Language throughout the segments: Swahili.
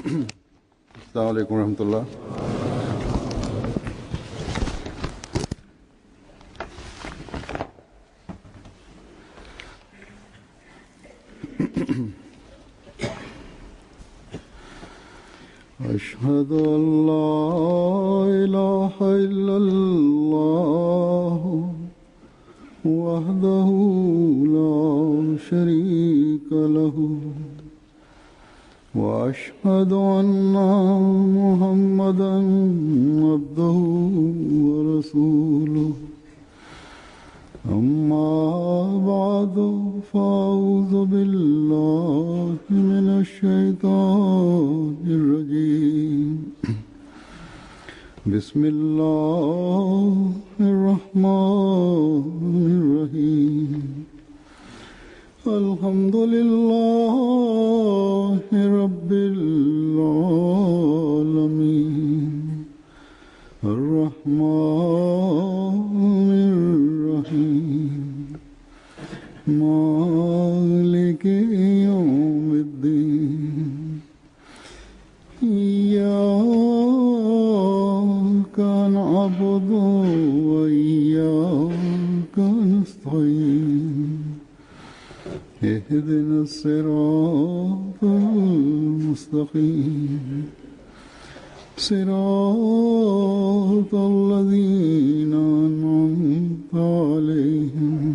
अस्सलाम वालेकुम रहमतुल्लाह। अशहदु अल्ला इलाहा इल्लल्लाह वहदहु ला शरीका लहु وأشهد أن محمدا عبده ورسوله أما بعد فأعوذ بالله من الشيطان الرجيم بسم الله الرحمن الرحيم الحمد لله رب العالمين الرحمن الرحيم مالك يوم الدين إياك نعبد وإياك نستعين اهدنا الصراط المستقيم صراط الذين أنعمت عليهم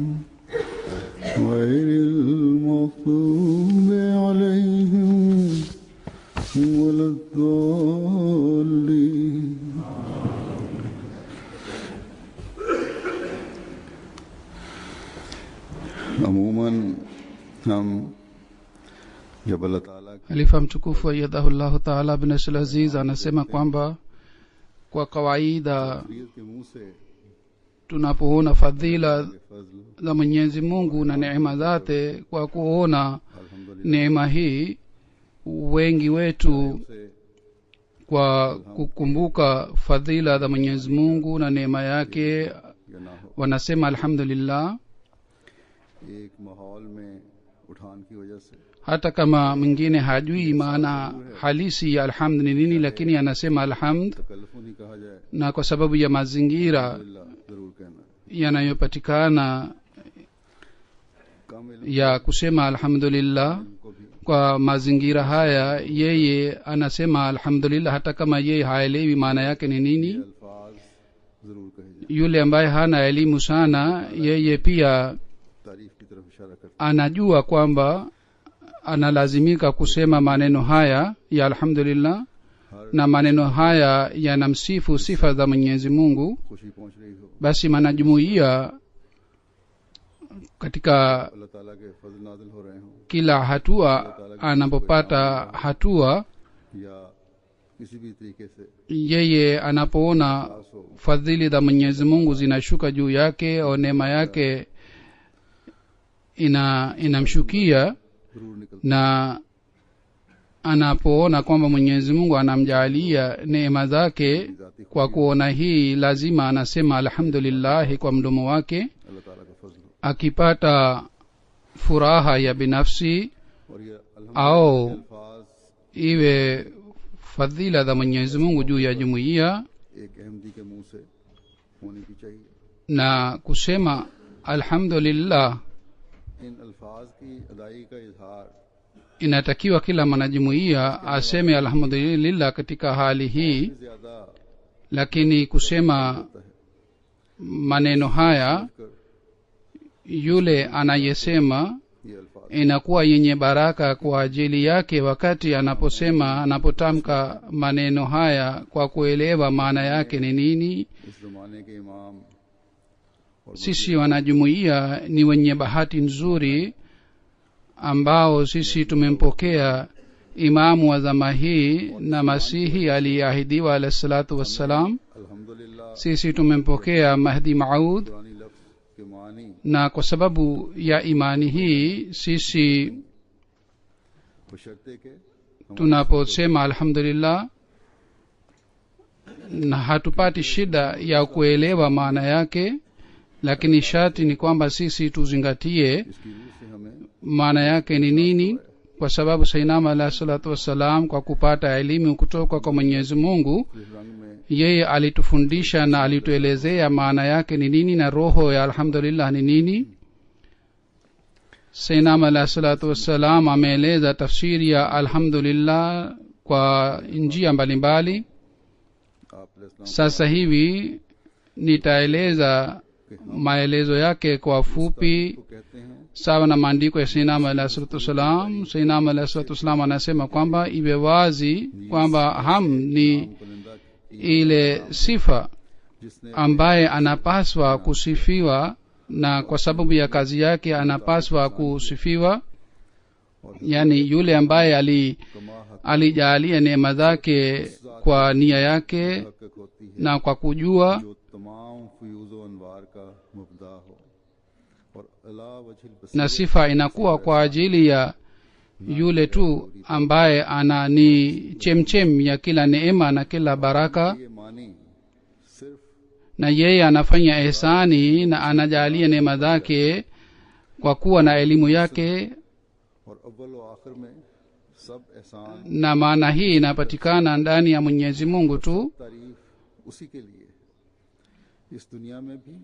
غير المغضوب عليهم ولا الضالين عموما हम जब अल्लाह ताला Khalifa mtukufu ayyadahullahu ta'ala bin Nasr Aziz anasema kwamba kwa kawaida के मुंह से tunapoona fadhila za Mwenyezi Mungu na neema zake, kwa kuona neema hii wengi wetu kwa kukumbuka fadhila za Mwenyezi Mungu na neema yake wanasema alhamdulillah. एक माहौल में उठान की वजह से hata kama mwingine hajui maana halisi ya alhamd ni nini, lakini anasema alhamd, तकल्लुफ नहीं कहा जाए na kwa sababu ya mazingira अल्लाह जरूर कहना yanayopatikana कामिल ya kusema alhamdulillah. को भी Kwa mazingira haya yeye anasema alhamdulillah hata kama yeye haelewi maana yake ni nini. अल्फाज जरूर कहे जाए। Yule ambaye hana elimu sana, yeye pia तारीफ की तरफ इशारा करते anajua kwamba analazimika kusema maneno haya ya alhamdulillah, na maneno haya yanamsifu sifa za Mwenyezi Mungu. खुशी पहुंच रही हो Basi manajumuia katika अल्लाह ताला के फजल नाज़िल हो रहे हो kila hatua anapopata hatua, या किसी भी तरीके से yeye anapoona fadhili za Mwenyezi Mungu zinashuka juu yake au neema yake inamshukia, जरूर निकल na anapoona kwamba Mwenyezi Mungu anamjalia neema zake, kwa kuona hii lazima anasema alhamdulillah kwa mdomo wake. अल्लाह ताला का फजल हो। Akipata furaha ya binafsi और ये au अल्फाज iwe fadhila za Mwenyezi Mungu juu ya jumuiya, एक अहमदी के मुंह से होनी भी चाहिए। na kusema alhamdulillah इन अल्फाज की अदाई का इजहार inatakiwa kila mwanajumuiya aseme alhamdulillah katika hali hii. ज्यादा Lakini kusema maneno haya yule anayesema ये अल्फाज inakuwa yenye baraka kwa ajili yake wakati anapotamka maneno haya kwa kuelewa maana yake ni nini. इस जमाने के इमाम Sisi wanajumuiya ni wenye bahati nzuri ambao sisi tumempokea imamu wa zama hii na Masihi aliyeahidiwa alayhi salatu wassalam. अल्हम्दुलिल्लाह Sisi tumempokea Mahdi Maud, पुरानी लफ्ज के मानी na kwa sababu ya imani hii sisi बशर्ते के tunaposema alhamdulillah na hatupati shida ya kuelewa maana yake, lakini sharti ni kwamba sisi tuzingatie इसकी रूह से हमें maana yake ni nini, kwa sababu sainam alayhi salatu wassalam kwa kupata elimu kutoka kwa Mwenyezi Mungu इस रंग में yeye alitufundisha na alituelezea maana yake ni nini na roho ya alhamdulillah ni nini. sainam alayhi salatu wassalam ameeleza tafsiri ya alhamdulillah kwa njia mbalimbali. आप इस्लाम sasa hivi nitaeleza maelezo yake kwa fupi को कहते हैं sawa na maandiko ya sainam alayhi salatu wassalam. sainam alayhi salatu wassalam anasema kwamba iwe wazi kwamba ham ni बुलंदा ile sifa जिसने ambaye anapaswa kusifiwa na kwa sababu ya kazi yake anapaswa kusifiwa, yani yule ambaye कमा हक alijalia neema zake kwa nia yake हक होती है na kwa kujua, जो तमाम फयूज़ व अनवार का मुब्दा हो और अला वजहिल na बसीरत sifa inakuwa kwa ajili ya yule tu ambaye ana ni chemchem ya kila neema na kila baraka, ये मानी सिर्फ na yeye anafanya ihsani na anajalia neema zake kwa kuwa na elimu yake, और अव्वल व आखिर में सब एहसान na maana hii inapatikana ndani ya Mwenyezi Mungu tu, तारीफ उसी के लिए इस दुनिया में भी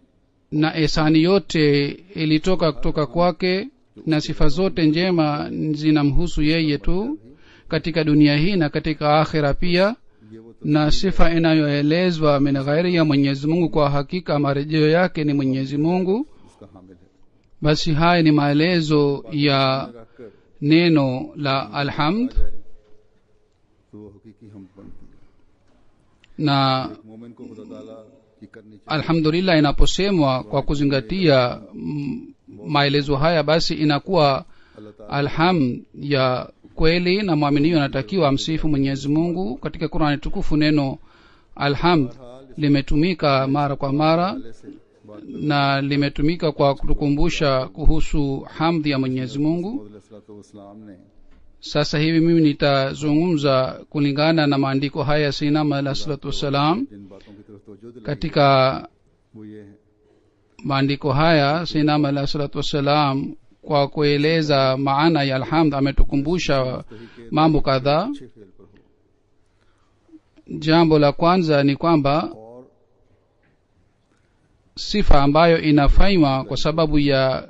na ihsani yote ilitoka kutoka kwake, na sifa zote njema zinamhusu yeye tu katika dunia hii na katika akhira pia. ये वो Na sifa inayoelezwa min ghairi ya Mwenyezi Mungu kwa hakika marejeo yake ni Mwenyezi Mungu. उसका हामिल है Basi haya ni maelezo ya रखकर neno la alhamd, जाए तो वो हकीकी हम बनती है। na मोमिन को खुदा ताला की करनी चाहिए alhamdulillah inaposemwa kwa kuzingatia maelezo haya, basi inakuwa अल्लाह ताला alhamd ya kweli, na mwaminio anatakiwa amsifu Mwenyezi Mungu. Katika Qur'ani tukufu neno alhamd limetumika mara kwa mara से बात na limetumika kwa kutukumbusha kuhusu hamdi ya Mwenyezi Mungu. इस्लाम ने Sasa hivi mimi nitazungumza kulingana na maandiko haya sainam alayhi salatu wassalam. जिन बातों की तरफ तवज्जो दिलाई Katika वो ये है maandiko haya sainam alayhi salatu wassalam kwa kueleza maana ya alhamd ametukumbusha mambo kadhaa. अच्छे फेल पर हो Jambo la kwanza ni kwamba और sifa ambayo inafanywa kwa sababu ya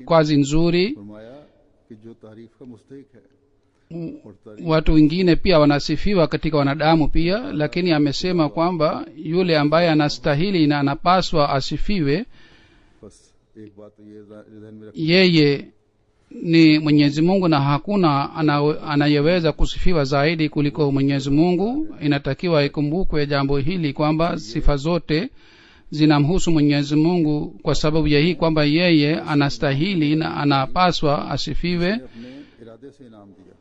kazi nzuri, फरमाया कि जो तारीफ का मुस्तहिक है और तारीफ watu wengine pia wanasifiwa katika wanadamu pia, lakini amesema kwamba yule ambaye anastahili na anapaswa asifiwe बस एक बात तो ये ध्यान में रख yeye ni Mwenyezi Mungu, na hakuna anayeweza kusifiwa zaidi kuliko Mwenyezi Mungu. Inatakiwa ikumbukwe jambo hili kwamba sifa zote zinamhusu Mwenyezi Mungu, kwa sababu ya hii kwamba yeye anastahili na anapaswa asifiwe. अपने इरादे से इनाम दिया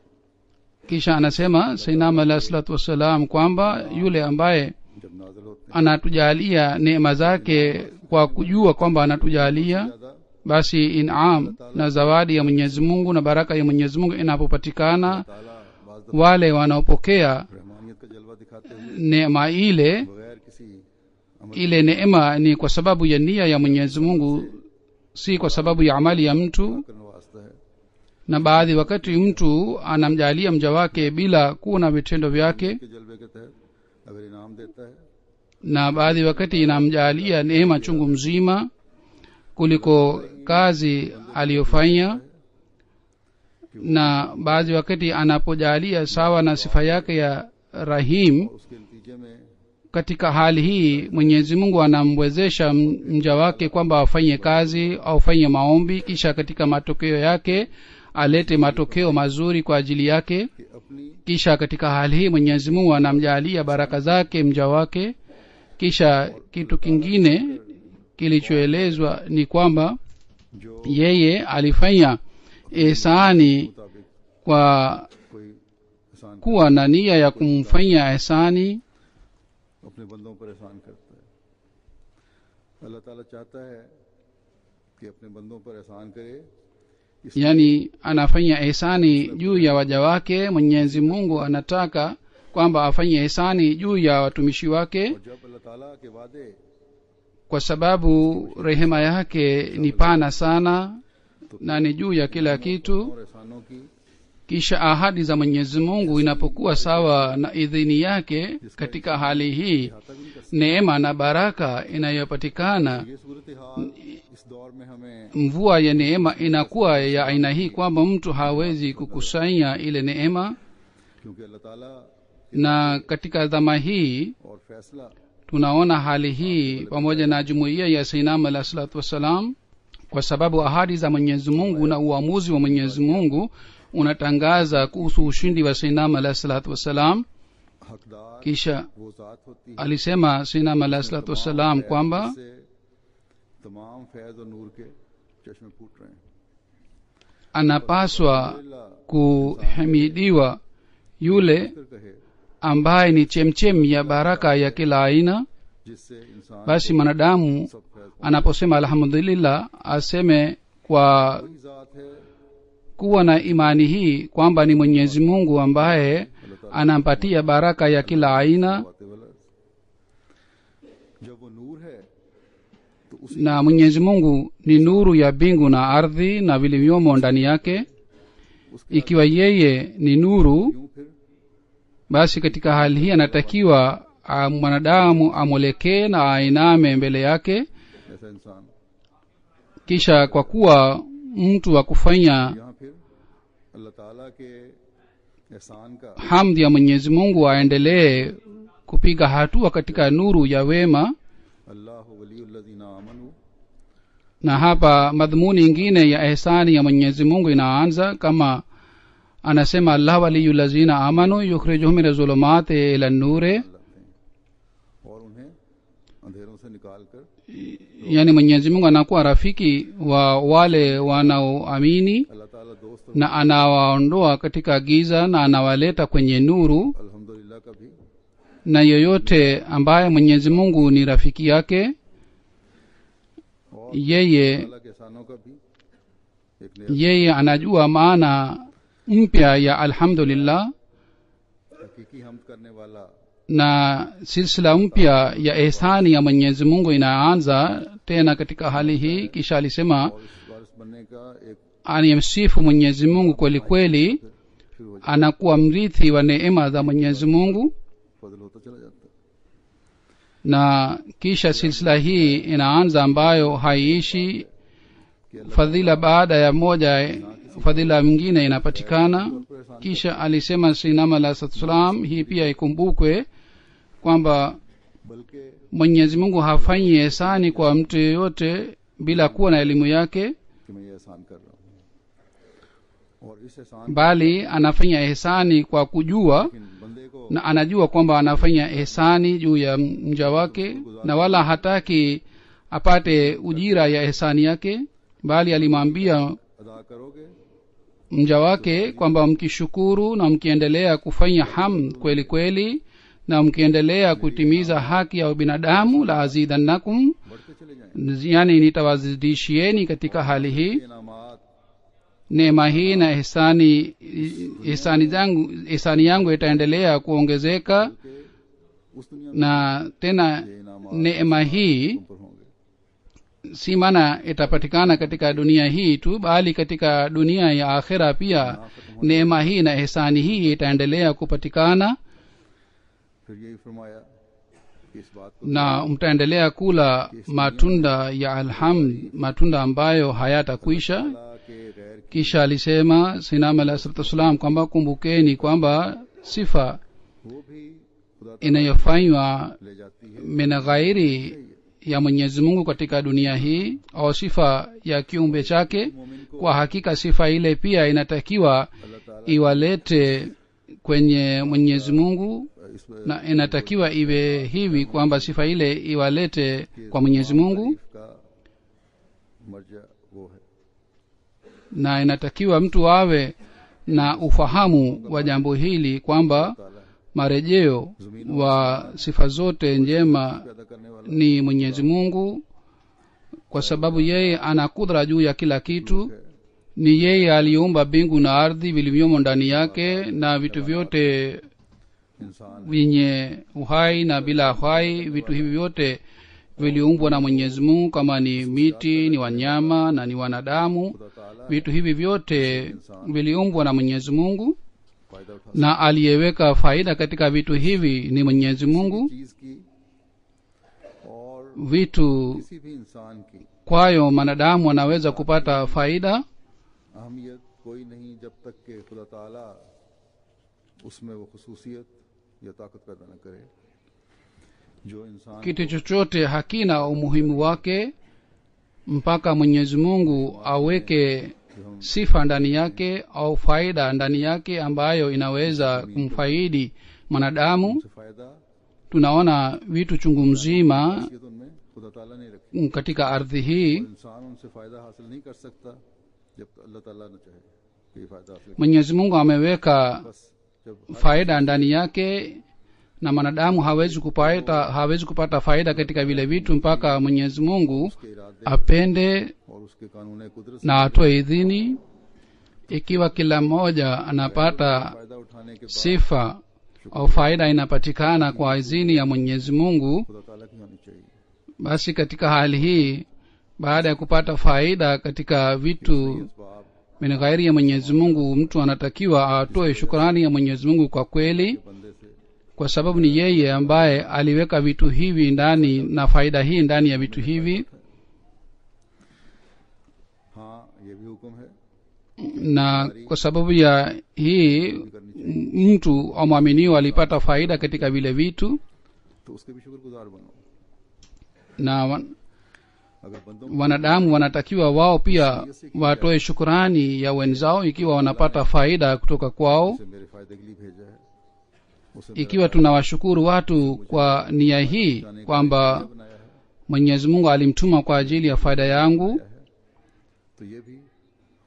Kisha anasema sayyidina alayhi salatu wassalam kwamba yule ambaye जब नाज़िल होते anatujalia neema zake kwa kujua kwamba anatujalia, ज्यादा basi inam na zawadi ya Mwenyezi Mungu na baraka ya Mwenyezi Mungu inapopatikana, ताला बाज़ दफ़ा wale wanaopokea रहमानियत का जलवा दिखाते हुए neema ile बगैर किसी अमल ile neema ni kwa sababu ya nia ya Mwenyezi Mungu, si kwa sababu ya amali ya mtu. करने वास्ता है Na baadhi wakati mtu anamjalia mja wake bila kuwa na vitendo vyake, के जलवे के तहत अगर इनाम देता है na baadhi wakati inamjalia neema chungu mzima kuliko kazi aliyofanya, na baadhi wakati anapojalia sawa na sifa yake ya rahim. उसके नतीजे में Katika hali hii Mwenyezi Mungu anamwezesha mja wake kwamba afanye kazi au afanye maombi, kisha katika matokeo yake alete matokeo mazuri kwa ajili yake. कि अपनी Kisha katika hali hii Mwenyezi Mungu anamjalia baraka zake mja wake. Kisha kitu kingine kilichoelezwa ni kwamba जो yeye alifanya ihsani मुताबिक kwa कोई एहसान kuwa na nia ya kumfanyia ihsani, अपने बंदों पर एहसान करता है। अल्लाह ताला चाहता है कि अपने बंदों पर एहसान करे, yani anafanya ihsani juu ya waja wake. Mwenyezi Mungu anataka kwamba afanye ihsani juu ya watumishi wake, और जब अल्लाह ताला के वादे kwa sababu rehema yake ni pana sana na ni juu ya kila kitu. और एहसानों की Kisha ahadi za Mwenyezi Mungu inapokuwa sawa na idhini yake, katika hali hii अहाता भी नहीं कर सकते। neema na baraka inayopatikana, ये सूरत हाल इस दौर में हमें mvua ya neema inakuwa ya aina hii kwamba mtu hawezi kukusanya ile neema. क्योंकि अल्लाह ताला Na katika dhama hii और फैसला tunaona hali hii pamoja na jumuiya ya Sainam alayhi salatu wassalam, kwa sababu ahadi za Mwenyezi Mungu na uamuzi wa Mwenyezi Mungu unatangaza kuhusu ushindi wa Sainam alayhi salatu wassalam. हकदार Kisha वो जात होती है alisema Sainam alayhi salatu wassalam kwamba जिससे तमाम फैज और नूर के चश्मे फूट रहे हैं। anapaswa kuhimidiwa yule फिर कहे ambaye ni chemchem ya baraka ya kila aina. जिससे इंसान Basi mwanadamu सब Faiz anaposema alhamdulillah aseme kwa वही जात है kuwa na imani hii kwamba ni Mwenyezi Mungu ambaye anampatia baraka ya kila aina, बातें वाला जब वो नूर है तो उसी na Mwenyezi Mungu ni nuru ya mbingu na ardhi na vilivyomo ndani yake. Ikiwa yeye ni nuru, यूं फिर basi katika hali hii anatakiwa mwanadamu amwelekee na ainame mbele yake. ऐसा इंसान Kisha kwa kuwa mtu wa kufanya यहाँ फिर अल्लाह ताला के एहसान का hamdi ya Mwenyezi Mungu aendelee kupiga hatua katika nuru ya wema. अल्लाह वलीउल्लज़ीना आमनू Na hapa madhumuni ingine ya ihsani ya Mwenyezi Mungu inaanza kama anasema, Allah waliyul lazina amanu yukhrijuhum min zulumati ila nure, लगते हैं और उन्हें अंधेरों से निकाल कर yani Mwenyezi Mungu anakuwa rafiki wa wale wanaoamini अल्लाह ताला दोस्त na anawaondoa katika giza na anawaleta kwenye nuru. अल्हम्दुलिल्लाह का भी Na yoyote ambaye Mwenyezi Mungu ni rafiki yake, और yeye अल्लाह के एहसानों का भी एक नया yeye anajua maana mpya ya alhamdulillah, हकीकी हमद करने वाला na silsila mpya ya ihsani ya Mwenyezi Mungu inaanza tena katika hali hii. Kisha alisema और इस वारिस बनने का एक anayemsifu Mwenyezi Mungu kweli kweli फिर वो anakuwa mrithi wa neema za Mwenyezi Mungu. फजल होता चला जाता है। Na kisha silsila hii inaanza ambayo haiishi, fadhila baada ya moja fadhila mwingine inapatikana. Kisha alisema Sayyidina alayhi salam, hii pia ikumbukwe kwamba बल्कि Mwenyezi Mungu hafanyi ihsani kwa mtu yeyote bila kuwa na elimu yake, कि मैं ये एहसान कर रहा हूँ और इस एहसान bali anafanya ihsani kwa kujua, लेकिन बंदे को na anajua kwamba anafanya ihsani juu ya mja wake, na wala hataki apate ujira ya ihsani yake, bali alimwambia अदा करोगे mja wake kwamba mkishukuru na mkiendelea kufanya hamd kweli kweli na mkiendelea kutimiza haki ya binadamu, la azidannakum, बढ़ते चले जाएंगे। yani nitawazidishieni katika hali hii. इनामात Neema hii na ihsani yangu itaendelea kuongezeka, के उस दुनिया में na tena ये इनामात neema hii तुम पर होंगे। si maana itapatikana katika dunia hii tu, bali katika dunia ya akhera pia neema hii na ihsani hii itaendelea kupatikana, फिर यही फरमाया कि इस बात को na mtaendelea kula matunda ya alhamd, matunda ambayo hayatakwisha. अल्लाह के गैर की Kisha alisema Sayyidina alayhi wasallam kwamba kumbukeni kwamba sifa वो भी खुदा inayofanywa ले जाती है min ghairi ya Mwenyezi Mungu katika dunia hii au sifa ya kiumbe chake, मोमिन को kwa hakika sifa ile pia inatakiwa अल्लाह ताला iwalete kwenye Mwenyezi Mungu, इस na inatakiwa iwe hivi kwamba sifa ile iwalete kwa Mwenyezi Mungu, तारीफ का मर्जा वो है। na inatakiwa mtu awe na ufahamu wa jambo hili kwamba ताला marejeo wa sifa zote njema पैदा करने वाला ni Mwenyezi Mungu, kwa sababu yeye ana kudra juu ya kila kitu. Ni yeye aliumba mbingu na ardhi vilivyomo ndani yake na vitu vyote इंसान vyenye uhai na bila uhai. Vitu hivi vyote viliumbwa na mwenyezi mungu, kama ni miti, ni wanyama na ni wanadamu. खुदा ताला vitu hivi vyote viliumbwa na mwenyezi mungu, फायदा उठा na aliyeweka faida katika vitu hivi ni mwenyezi mungu. चीज की और vitu किसी भी इंसान की kwayo mwanadamu anaweza kupata faida, अहमियत कोई नहीं जब तक कि खुदा ताला उसमें वो खुसूसियत या ताकत पैदा न करे जो इंसान kitu chochote hakina umuhimu wake mpaka mwenyezi mungu aweke sifa ndani yake au faida ndani yake ambayo inaweza kumfaidi mwanadamu. से फायदा tunaona vitu chungu mzima ये तो उनमें खुदा ताला ने रखी। katika ardhi hii. इंसान उनसे फायदा हासिल नहीं कर सकता जब तक अल्लाह ताला न चाहे कि ये फायदा हासिल करे। mwenyezi mungu ameweka बस जब faida ndani yake, na mwanadamu hawezi kupata faida katika vile vitu mpaka mwenyezi mungu उसके इरादे apende और उसके कानून कुदरत na atoe idhini. ikiwa kila mmoja anapata फायदा उठाने के बाद sifa au faida inapatikana kwa idhini ya mwenyezi mungu, खुदा ताला की होनी चाहिए। basi katika hali hii, baada ya kupata faida katika vitu इसबाब min ghairi ya mwenyezi mungu, mtu anatakiwa atoe shukrani ya mwenyezi mungu kwa kweli, बंदे से kwa sababu ni yeye ambaye aliweka vitu hivi ndani na faida hii ndani ya vitu hivi. हाँ ये भी हुक्म है Na kwa sababu ya hii mtu au mwaminiwa alipata faida katika vile vitu, तो उसके भी शुक्रगुजार बनो। na अगर बंदों wanadamu wanatakiwa wao pia watoe shukrani ya wenzao ikiwa wanapata faida kutoka kwao. से मेरे फायदे के लिए भेजा है उसे Ikiwa tunawashukuru watu kwa nia hii kwamba बनाया है mwenyezi mungu alimtuma kwa ajili ya faida yangu तो ये भी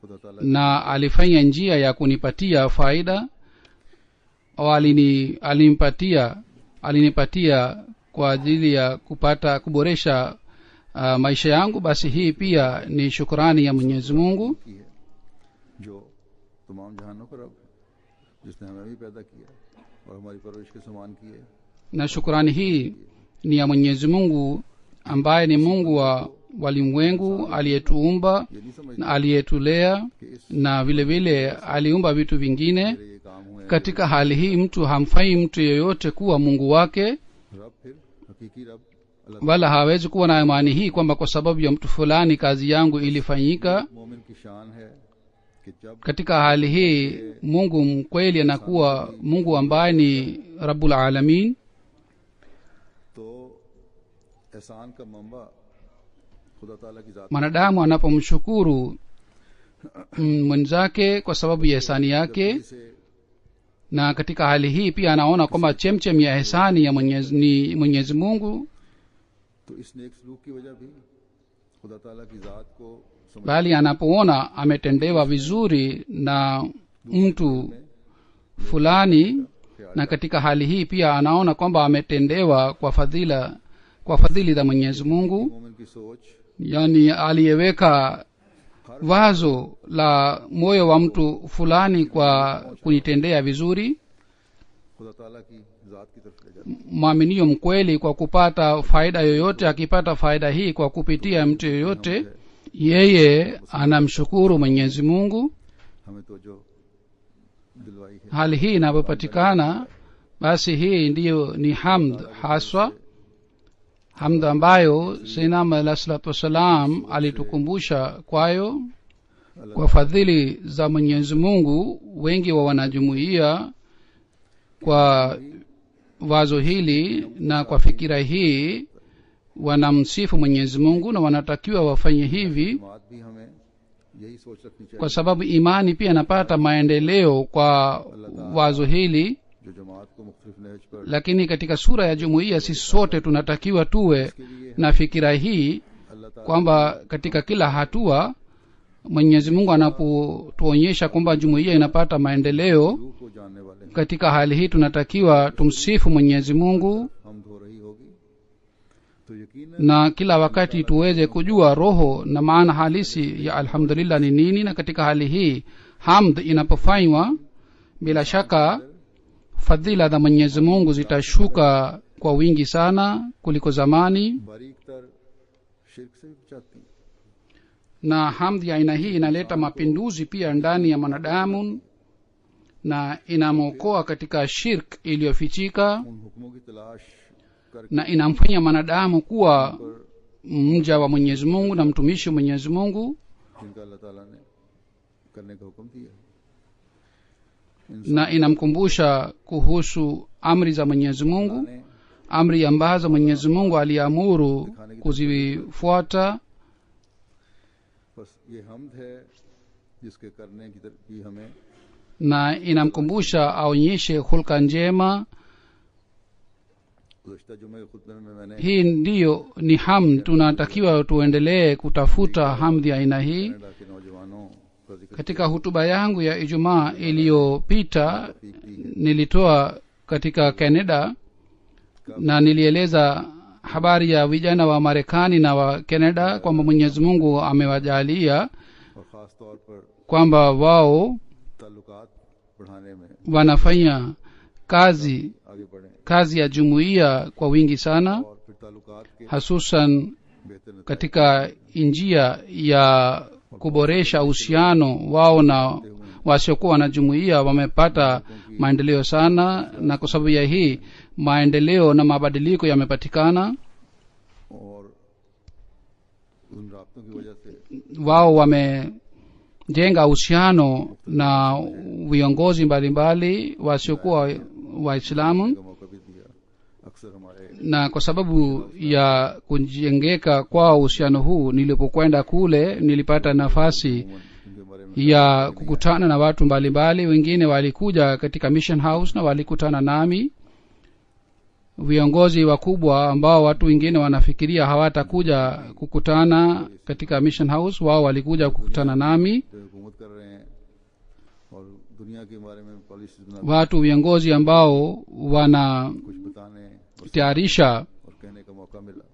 खुदा ताला na alifanya njia ya kunipatia faida, au alinipatia kwa ajili ya kuboresha maisha yangu, basi hii pia ni shukrani ya mwenyezi mungu. की है जो तमाम जहानों का रब है, जिसने हमें भी पैदा किया और हमारी परवरिश के समान की है। Na shukrani hii ni ya mwenyezi mungu ambaye ni mungu wa walimwengu, aliyetuumba ये नहीं समझ na aliyetulea, कि इस na vile vile aliumba vitu vingine. मेरे ये काम हुए Katika hali hii mtu hamfai mtu yeyote kuwa mungu wake, रब फिर हकीकी रब अल्लाह wala hawezi kuwa na imani hii kwamba kwa sababu ya mtu fulani kazi yangu ilifanyika. मोमिन की शान है कि जब Katika hali hii mungu mkweli anakuwa mungu ambaye ni rabbul alamin. तो एहसान का मंबा खुदा ताला की जात Mwanadamu anapomshukuru mwenzake kwa sababu ya ihsani yake, से na katika hali hii pia anaona kwamba chemchem ya ihsani ya mwenyezi mungu, तो इस नेक सलूक की वजह भी खुदा ताला की जात को समझ bali anapoona ametendewa vizuri na mtu fulani, na katika hali hii pia anaona kwamba ametendewa kwa fadhili za mwenyezi mungu, मोमिन की सोच yani aliyeweka wazo la moyo wa mtu fulani kwa kunitendea vizuri. खुदा ताला की जात की तरफ ले जाती Mwaminio mkweli kwa kupata faida yoyote, akipata faida hii kwa kupitia mtu yoyote, yeye anamshukuru mwenyezi mungu. है। हमें तो जो दिलवाई है Hali hii inapopatikana, basi hii ndiyo ni hamd haswa, hamd ambayo Sayyidina alayhi salatu wassalam alitukumbusha kwayo. Kwa fadhili za mwenyezi mungu, wengi wa wanajumuiya kwa wazo hili na kwa fikira hii wanamsifu mwenyezi mungu, na wanatakiwa wafanye hivi जमात भी हमें यही सोच रखनी चाहिए। kwa sababu imani pia inapata maendeleo kwa wazo hili. जो जमात को मुख्तलिफ नहज पर Lakini katika sura ya jumuiya sisi sote tunatakiwa tuwe na fikira hii अल्लाह ताला kwamba katika kila hatua mwenyezi mungu anapotuonyesha kwamba jumuiya inapata maendeleo, रूह को जानने वाले हैं। katika hali hii tunatakiwa tumsifu mwenyezi mungu, हम धो रही होगी तो यकीनन na kila wakati tuweze kujua roho na maana halisi ya alhamdulillah ni nini. Na katika hali hii hamd inapofanywa, bila shaka fadhila za mwenyezi mungu zitashuka kwa wingi sana kuliko zamani, बारीक तर शिर्क से भी बचाती हैं। na hamdi ya aina hii inaleta mapinduzi pia ndani ya mwanadamu na inamwokoa katika shirk iliyofichika, उन हुक्मों की तलाश करके na inamfanya mwanadamu kuwa mja wa Mwenyezi Mungu na mtumishi wa Mwenyezi Mungu, जिनका अल्लाह ताला ने करने का हुक्म दिया। na inamkumbusha kuhusu amri za Mwenyezi Mungu, ने amri ambazo Mwenyezi Mungu aliamuru kuzifuata, बस ये हम्द है जिसके करने की हमें na inamkumbusha aonyeshe hulka njema. गुज़श्ता जुमे के खुतबे में मैंने Hii ndiyo ni hamd, tunatakiwa tuendelee kutafuta hamdi ya aina hii. Canada के नौजवानों का जिक्र Katika hutuba yangu ya Ijumaa iliyopita nilitoa katika Canada, na nilieleza habari ya vijana wa Marekani na wa Canada kwamba Mwenyezi Mungu amewajalia और ख़ास तौर पर kwamba wao ताल्लुकात बढ़ाने में wanafanya kazi आगे बढ़ें kazi ya jumuiya kwa wingi sana, और फिर ताल्लुकात के hasusan बेहतर नतीजे katika njia ya kuboresha uhusiano wao na wasiokuwa na jumuiya wamepata maendeleo sana, na kwa sababu ya hii maendeleo na mabadiliko yamepatikana. और उन राब्तों की वजह से Wao wamejenga uhusiano na viongozi mbalimbali wasiokuwa Waislamu, का मौका भी दिया। अक्सर हमारे na kwa sababu ya kujengeka kwa uhusiano huu, nilipokwenda kule nilipata nafasi उनके बारे में ya kukutana na watu mbalimbali. Wengine walikuja katika mission house na walikutana nami, viongozi wakubwa ambao watu wengine wanafikiria hawatakuja kukutana katika mission house, wao walikuja kukutana nami. जो हुकूमत कर रहे हैं और दुनिया के बारे में पॉलिसी बना Watu viongozi ambao wanatayarisha कुछ बताने और कहने का मौका मिला,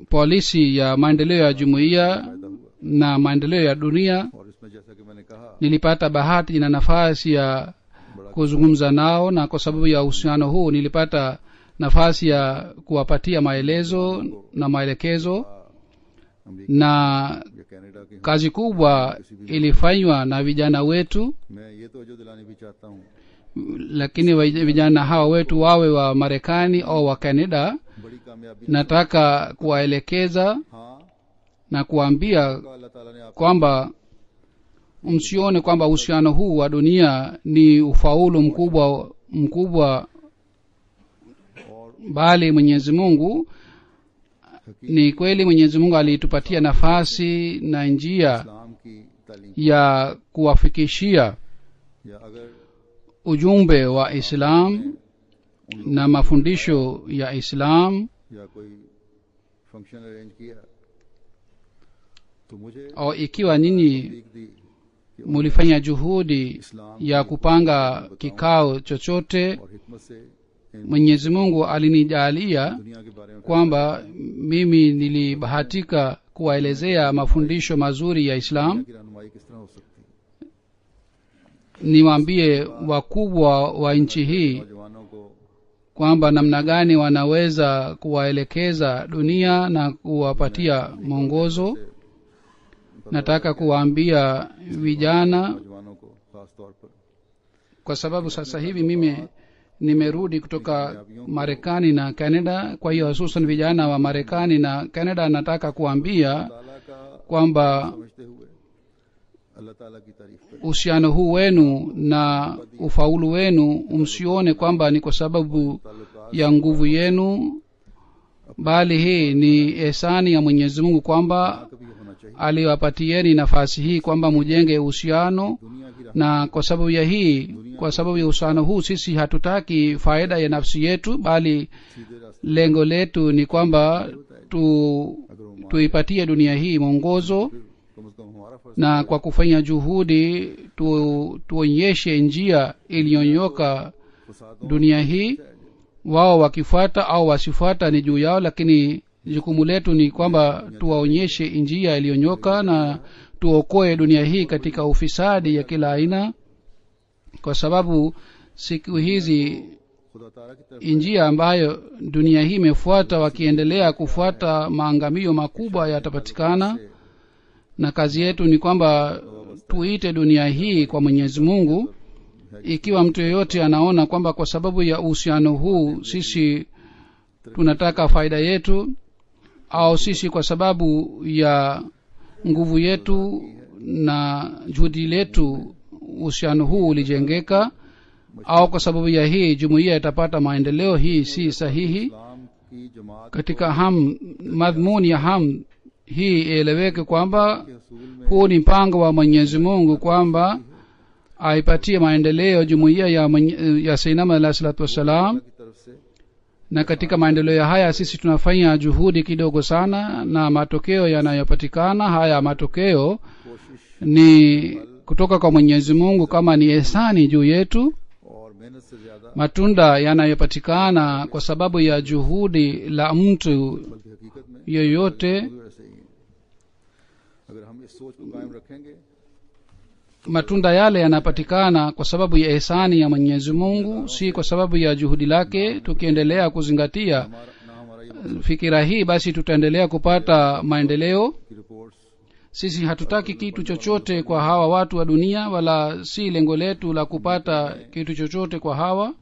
polisi ya maendeleo ya jumuiya फायदा हुआ। na maendeleo ya dunia. और इसमें जैसा कि मैंने कहा Nilipata bahati na nafasi ya kuzungumza nao, na kwa sababu ya uhusiano huu nilipata nafasi ya kuwapatia maelezo na maelekezo, America na या कनाडा की kazi kubwa ilifanywa na vijana wetu. मैं ये तो जो दिलानी भी चाहता हूँ, Lakini vijana hawa wetu wawe wa Marekani au wa Canada, बड़ी कामयाबी nataka kuwaelekeza हाँ na kuambia अल्लाह ताला ने आप kwamba msione kwamba uhusiano huu wa dunia ni ufaulu mkubwa, और bali Mwenyezi Mungu ni kweli. Mwenyezi Mungu alitupatia nafasi na njia इस्लाम की तालीम ya kuwafikishia या अगर ujumbe wa Islam na mafundisho ya Islam, या कोई फंक्शन अरेंज किया तो मुझे au ikiwa nyinyi सीख दी कि mulifanya juhudi इस्लाम ya kupanga kikao chochote, और हिकमत से इन Mwenyezi Mungu alinijalia दुनिया के बारे में kwamba mimi nilibahatika kuwaelezea mafundisho mazuri ya Islam. की रहनुमाई किस तरह हो सकती है। Niwaambie wakubwa wa nchi hii नौजवानों को kwamba namna gani wanaweza kuwaelekeza dunia na kuwapatia mwongozo. Nataka kuwaambia vijana, नौजवानों को खास तौर पर kwa sababu sasa hivi mimi nimerudi kutoka Marekani na Canada, kwa hiyo hususan vijana wa Marekani na Canada nataka kuambia ताला का kwamba समझते हुए अल्लाह ताला की तारीफ करें। uhusiano huu wenu na ufaulu wenu msione kwamba ni kwa sababu ya nguvu yenu, bali hii ni ihsani ya Mwenyezi Mungu kwamba कभी ये होना चाहिए। aliwapatieni nafasi hii kwamba mujenge uhusiano, दुनिया की राह na kwa sababu ya hii, kwa sababu ya uhusiano huu sisi hatutaki faida ya nafsi yetu, bali सीधे रास्ते lengo letu ni kwamba tuipatie dunia hii mwongozo, कम से कम हमारा फर्ज na kwa kufanya juhudi tuonyeshe njia iliyonyoka फसादों dunia hii. Wao wakifuata au wasifuata ni juu yao, lakini jukumu letu ni kwamba tuwaonyeshe njia iliyonyoka na tuokoe dunia hii katika ufisadi ya kila aina, kwa sababu siku hizi खुदा ताला की तरफ njia ambayo dunia hii imefuata wakiendelea kufuata maangamio makubwa yatapatikana. Na kazi yetu ni kwamba tuite dunia hii kwa Mwenyezi Mungu. Ikiwa mtu yeyote anaona kwamba kwa sababu ya uhusiano huu sisi tunataka faida yetu, au sisi kwa sababu ya nguvu yetu na juhudi letu uhusiano huu ulijengeka, au kwa sababu ya hii jumuiya itapata maendeleo, hii si sahihi. इस्लाम की जमात Katika madhumuni ya hii ieleweke kwamba के असूल में huu ni mpango wa Mwenyezi Mungu kwamba aipatie maendeleo jumuiya ya Sayyidina alayhi salatu wassalam. की तरफ से Na katika maendeleo haya sisi tunafanya juhudi kidogo sana, na matokeo yanayopatikana haya matokeo कोशिश ni kutoka kwa Mwenyezi Mungu kama ni ihsani juu yetu. और मेहनत से ज्यादा Matunda yanayopatikana kwa sababu ya juhudi la mtu बल्कि हकीकत में yoyote, भी वैसे ही है। अगर हम इस सोच को कायम रखेंगे matunda yale yanapatikana kwa sababu ya ihsani ya Mwenyezi Mungu, si kwa sababu ya juhudi lake. Tukiendelea kuzingatia ना हमारा ये fikira hii, basi tutaendelea kupata maendeleo. की reports Sisi hatutaki kitu chochote kwa hawa watu wa dunia, wala si lengo letu la kupata kitu chochote kwa hawa.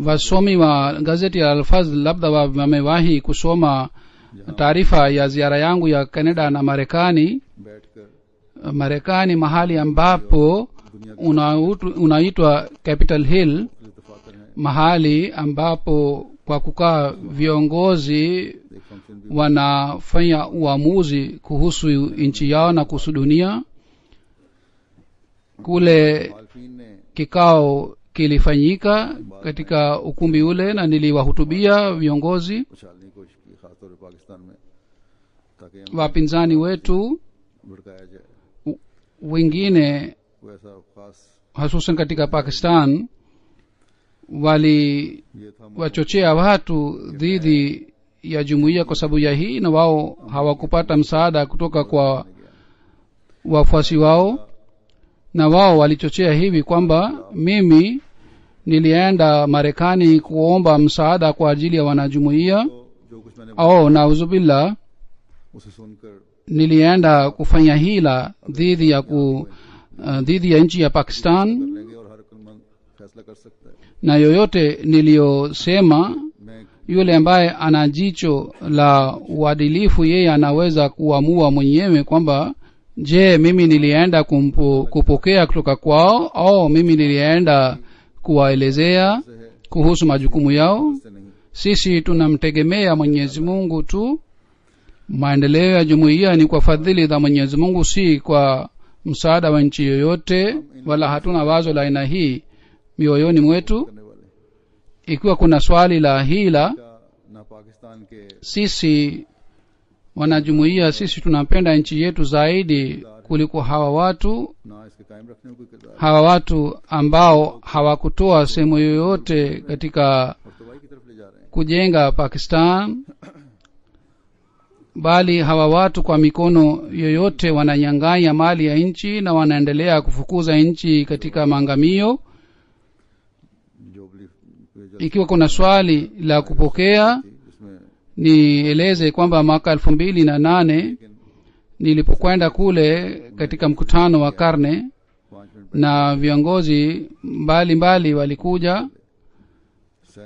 Wasomi wa gazeti ya Al-Fazl labda wamewahi kusoma taarifa ya ziara yangu ya Canada na Marekani. बैठकर Marekani mahali ambapo unaitwa Capitol Hill, इत्तेफाक हैं mahali ambapo kwa kukaa viongozi एक फंक्शन भी wanafanya uamuzi kuhusu nchi yao na kuhusu dunia. Kule मालफीन ने kikao kilifanyika katika ukumbi ule, na niliwahutubia viongozi. उछालने की कोशिश की खासतौर पर पाकिस्तान में, ताकि हम Wapinzani wetu भड़काया जाए। wengine वो ऐसा खास hususan katika Pakistan waliwachochea ये था watu dhidi ya jumuiya kwa sababu ya hii, na wao hawakupata msaada kutoka kwa wafuasi wao, na wao walichochea hivi kwamba mimi nilienda Marekani kuomba msaada kwa ajili ya wanajumuiya, जो कुछ मैंने au nauzubillah, उसे सुनकर nilienda kufanya hila dhidi ya nchi ya Pakistan, कर लेंगे और हर अक्लमंद फैसला कर सकता है। na yoyote niliyosema, मैं yule ambaye ana jicho la uadilifu yeye anaweza kuamua mwenyewe kwamba je, mimi nilienda kupokea kutoka kwao, au mimi nilienda kuwaelezea से है kuhusu majukumu yao. से नहीं Sisi tunamtegemea Mwenyezi Mungu tu. Maendeleo ya jumuiya ni kwa fadhili za Mwenyezi Mungu, si kwa msaada wa nchi yoyote, wala hatuna wazo la aina hii mioyoni mwetu. करने वाले Ikiwa kuna swali la hila, का ना पाकिस्तान के sisi wanajumuiya sisi tunapenda nchi yetu zaidi kuliko hawa watu. ना इसके कायम रखने में कोई किरदार Hawa watu ambao hawakutoa sehemu yoyote katika और तबाही की तरफ ले जा रहे हैं। kujenga Pakistan, bali hawa watu kwa mikono yoyote wananyang'anya mali ya nchi na wanaendelea kufukuza nchi katika maangamio. जो belief Ikiwa kuna swali la kupokea, जिसमें nieleze kwamba mwaka 2008 nilipokwenda kule katika mkutano wa karne, 5 minute na viongozi mbalimbali walikuja,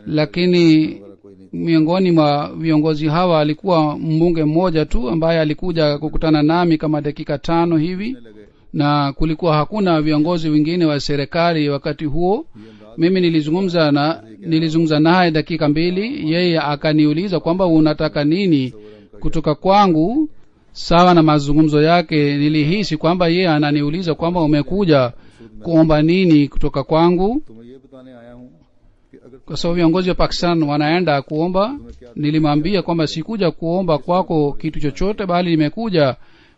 lakini वगैरह कोई नहीं miongoni mwa viongozi hawa alikuwa mbunge mmoja tu ambaye alikuja kukutana nami kama dakika 5 hivi, लगे। na kulikuwa hakuna viongozi wengine wa serikali wakati huo. Mimi nilizungumza naye dakika 2. Yeye akaniuliza kwamba unataka nini kutoka kwangu. Sawa na mazungumzo yake, nilihisi kwamba yeye ananiuliza kwamba umekuja kuomba nini kutoka kwangu, तो मैं ये बताने आया हूँ कि अगर kwa sababu viongozi wa Pakistan wanaenda kuomba. Nilimwambia kwamba sikuja kuomba kwako kitu chochote, bali nimekuja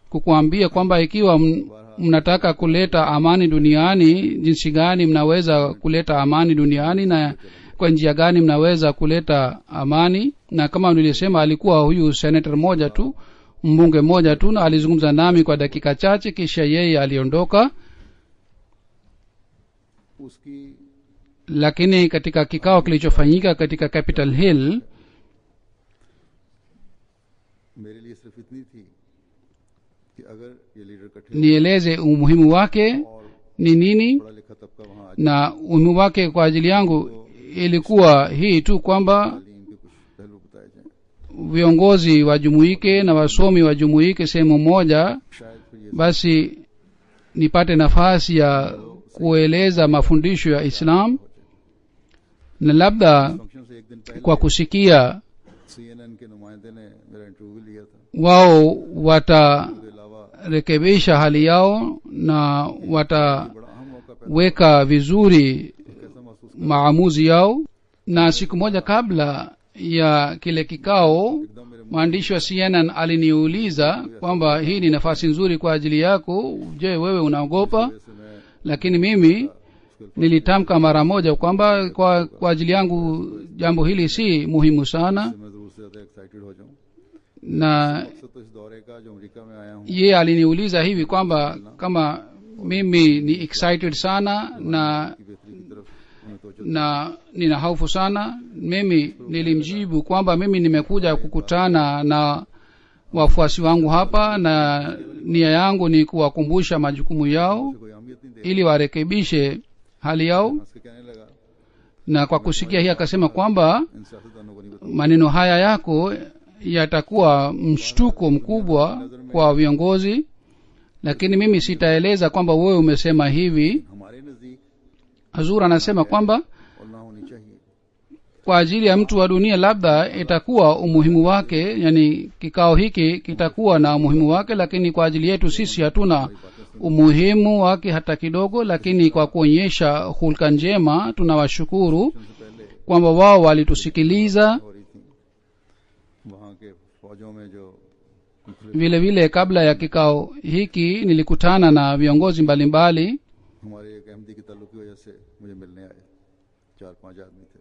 kukuambia kwamba ikiwa mnataka kuleta amani duniani, jinsi gani mnaweza kuleta amani duniani na kwa njia gani mnaweza kuleta amani. Na kama nilisema, alikuwa huyu senator moja tu, mbunge moja tu, na alizungumza nami kwa dakika chache, kisha yeye aliondoka. उसकी lakini katika kikao kilichofanyika katika Capitol Hill मेरे लिए सिर्फ इतनी थी कि अगर ये लीडर इकट्ठे nieleze umuhimu wake और ni nini, पढ़ा लिखा तबका वहाँ आ na umuhimu wake kwa ajili yangu ilikuwa hii tu kwamba तालीम के कुछ पहलू बताए जाएं। viongozi wajumuike na wasomi wajumuike sehemu moja, शायद फिर ये basi nipate nafasi ya kueleza mafundisho ya Islam, na labda function से एक दिन पहले kwa kusikia CNN के नुमाइंदे ने मेरा इंटरव्यू लिया था। wao इसके अलावा watarekebisha hali yao na wataweka बड़ा अहम मौका पैदा vizuri कैसा महसूस maamuzi yao. Na siku moja kabla ya kile kikao, एकदम मेरे mwandishi wa CNN aliniuliza kwamba hii ni nafasi nzuri kwa ajili yako, je, wewe unaogopa? मुंह से मैं Lakini mimi nilitamka mara moja kwamba kwa ajili yangu jambo hili si muhimu sana, मैं जरूर से ज्यादा एक्साइटेड हो जाऊं। na मकसद तो इस दौरे का जो अमेरिका में आया हूं ye aliniuliza hivi kwamba kama mimi ni excited sana na की बेहतरी की तरफ उन्हें तवज्जो na nina hofu sana. Mimi nilimjibu kwamba mimi nimekuja kukutana na wafuasi wangu hapa, na nia yangu ni kuwakumbusha majukumu yao से कोई अहमियत नहीं दे ili warekebishe hali yao. हंस के कहने लगा Na kwa kusikia hii akasema kwamba इन सियासतदानों को नहीं बताऊं। maneno haya yako yatakuwa mshtuko mkubwa kwa viongozi, lakini mimi sitaeleza kwamba wewe umesema hivi. हमारे नजदीक Hazur anasema kwamba और ना होनी चाहिए। kwa ajili ya mtu wa dunia labda itakuwa umuhimu wake, yani kikao hiki kitakuwa na umuhimu wake, lakini kwa ajili yetu sisi hatuna umuhimu wake hata kidogo. Lakini kwa kuonyesha hulka njema tunawashukuru से पहले kwamba wao walitusikiliza. हो रही थी वहां के फौजों में जो मुख्तलिफ Vile vile kabla ya kikao hiki nilikutana na viongozi mbalimbali. हमारे एक अहमदी की ताल्लुक की वजह से मुझे मिलने आए 4-5 आदमी थे।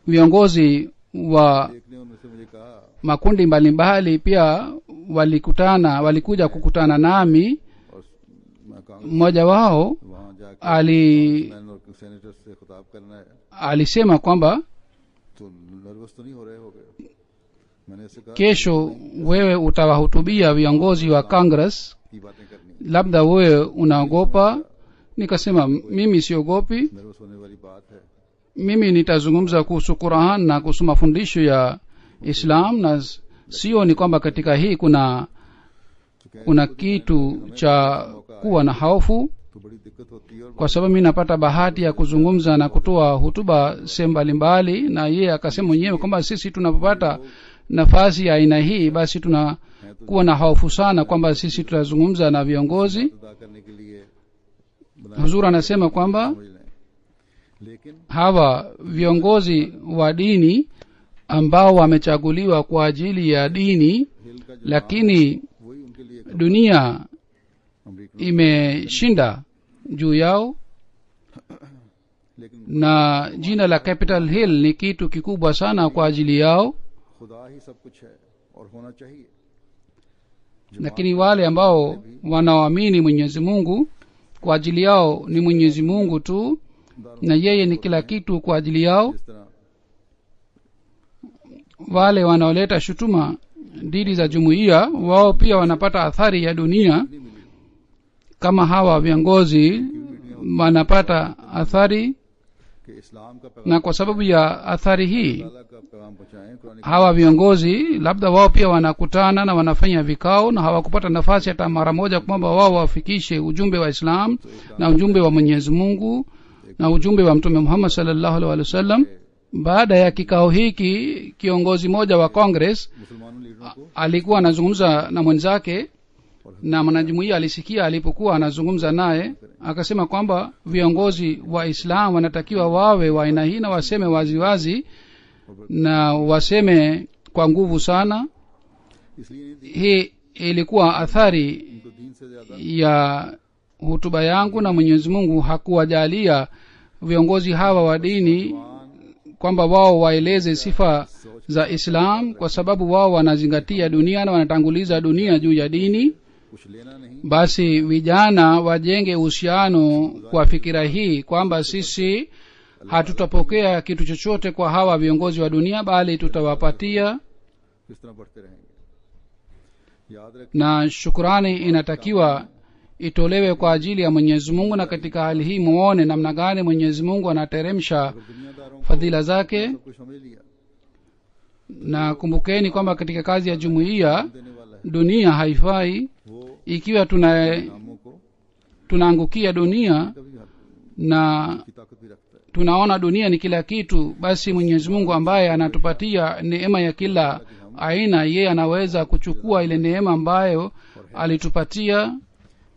Viongozi wa एक ने उनमें से मुझे कहा makundi mbalimbali pia walikuja kukutana nami. और मैं कांग्रेस Mmoja wao वहां जाकर ali कांग्रेसमैन और सेनेटर से खिताब करना है alisema kwamba तो नर्वस तो नहीं हो रहे हो गए। मैंने ऐसे कहा kesho wewe utawahutubia viongozi wa Congress, की बातें करनी labda wewe unaogopa. Nikasema mimi siogopi, nervous होने वाली बात है। mimi nitazungumza kuhusu Qur'an na kuhusu mafundisho ya Islam, na sio ni kwamba katika hii kuna kitu cha kuwa na hofu, तो बड़ी दिक्कत होती है और kwa sababu mimi napata bahati ya kuzungumza na kutoa hutuba sehemu mbalimbali. Na yeye akasema mwenyewe kwamba sisi tunapopata nafasi ya aina hii, basi tunakuwa na hofu sana kwamba sisi tutazungumza na viongozi. अदा करने के लिए बनाए Huzur anasema kwamba समझ लें, लेकिन hawa viongozi wa dini ambao wamechaguliwa kwa ajili ya dini, हिल का जो lakini वही उनके लिए dunia American imeshinda juu yao, लेकिन na jina la Capitol Hill ni kitu kikubwa sana kwa ajili yao. खुदा ही सब कुछ है और होना चाहिए। Lakini wale ambao wanaoamini Mwenyezi Mungu, kwa ajili yao ni Mwenyezi Mungu tu, na yeye ni kila kitu kwa ajili yao. जिस तरह Wale wanaoleta shutuma dhidi za jumuiya, wao pia wanapata athari ya dunia kama hawa viongozi wanapata athari. कि इस्लाम का पैगाम Na kwa sababu ya athari hii, अल्लाह का पैगाम पहुंचाएं Quran hawa viongozi labda wao pia wanakutana na wanafanya vikao, na hawakupata nafasi hata mara moja kwamba wao wafikishe ujumbe wa Islam na ujumbe wa Mwenyezi Mungu na ujumbe wa Mtume Muhammad sallallahu alaihi wasallam. Baada ya kikao hiki, kiongozi mmoja wa Congress मुसलमानों लीडरों को alikuwa anazungumza na mwenzake, na mwanajumuiya alisikia alipokuwa anazungumza naye, akasema kwamba viongozi wa Islam wanatakiwa wawe wa aina hii na waseme waziwazi na waseme kwa nguvu sana. इसलिए नहीं दी Hii ilikuwa athari इनको दीन से ज्यादा ya hutuba yangu, na Mwenyezi Mungu hakuwajalia viongozi hawa wa dini kwamba wao waeleze sifa za Islam, kwa sababu wao wanazingatia dunia na wanatanguliza dunia juu ya dini. कुछ लेना नहीं, basi vijana wajenge uhusiano kwa fikira hii kwamba sisi hatutapokea kitu chochote kwa hawa viongozi wa dunia, bali tutawapatia, किस तरह बढ़ते रहेंगे। याद रखें na shukrani inatakiwa itolewe kwa ajili ya Mwenyezi Mungu. Na katika hali hii muone namna gani Mwenyezi Mungu anateremsha दुनियादारों को fadhila zake. सब कुछ समझ लिया, Na kumbukeni kwamba katika kazi ya jumuiya देने वाला है dunia haifai. वो Ikiwa नामों को tunaangukia dunia कभी हद na की ताकत भी रखता है। tunaona dunia ni kila kitu, basi Mwenyezi Mungu ambaye anatupatia neema ya kila aina, yeye anaweza kuchukua ile neema ambayo alitupatia.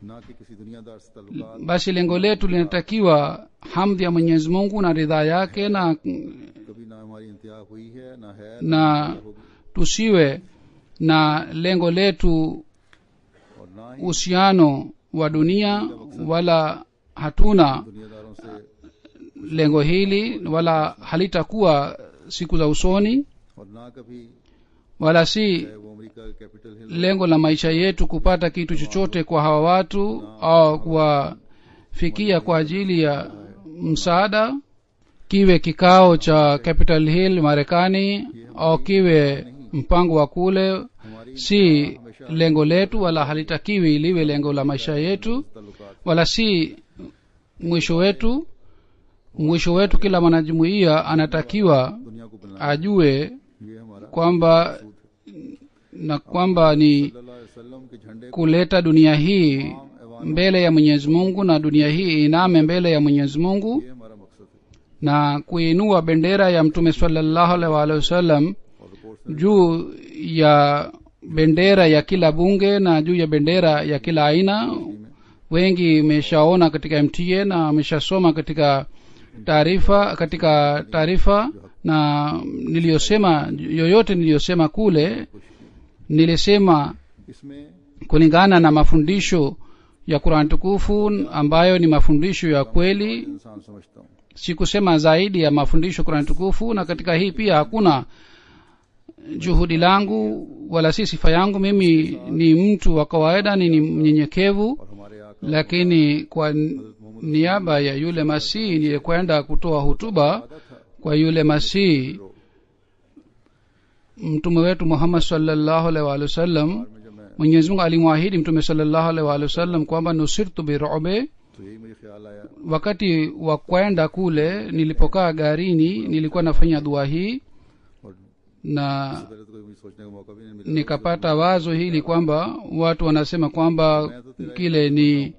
ना कि किसी दुनियादार से ताल्लुकात, Basi lengo letu linatakiwa hamdi ya Mwenyezi Mungu na ridhaa yake, na कभी ना हमारी इंतहा हुई है ना है na tusiwe na lengo letu और ना ही uhusiano wa dunia, wala hatuna दुनियादारों से, lengo hili, wala halitakuwa siku za usoni, और ना कभी wala si चाहे वो अमेरिका का Capitol Hill lengo la maisha yetu kupata kitu chochote kwa hawa watu au kuwafikia kwa ajili ya msaada, kiwe kikao cha Capitol Hill Marekani au kiwe mpango wa kule, हमारी si lengo letu, wala halitakiwi liwe lengo la maisha yetu, ताल्लुकात wala si mwisho wetu. Mwisho wetu kila mwanajumuiya anatakiwa दुनिया को बनाना, ajue ये हमारा kwamba na kwamba ni सल्लल्लाहु अलैहि वसल्लम के झंडे को kuleta dunia hii mbele ya Mwenyezi Mungu, na dunia hii iname mbele ya Mwenyezi Mungu, ये हमारा मकसद है। na kuinua bendera ya Mtume sallallahu alaihi wasallam और report juu ya bendera ya kila bunge na juu ya bendera ya kila aina. Wengi imeshaona katika MTA na ameshasoma katika taarifa, na yoyote niliyosema kule nilisema इसमें kulingana na mafundisho ya Qur'an tukufu ambayo ni mafundisho ya kweli. इंसान समझता हूँ, Sikusema zaidi ya mafundisho Qur'an tukufu, na katika hii pia hakuna juhudi langu wala si sifa yangu. Mimi ni mtu wa kawaida, ni mnyenyekevu, और हमारे आका lakini kwa niaba ya yule Masihi nilikwenda kutoa hutuba kwa yule Masihi mtume wetu Muhammad sallallahu alaihi wasallam. में जब मैं Mwenyezi Mungu alimwahidi mtume sallallahu alaihi wasallam kwamba nusirtu bir'ubi. तो यही मुझे ख्याल आया, Wakati wa kwenda kule, nilipokaa garini, nilikuwa nafanya dua hii और na पहले तो कोई मुझे सोचने का मौका भी नहीं मिला। nikapata wazo hili kwamba watu wanasema kwamba kile ni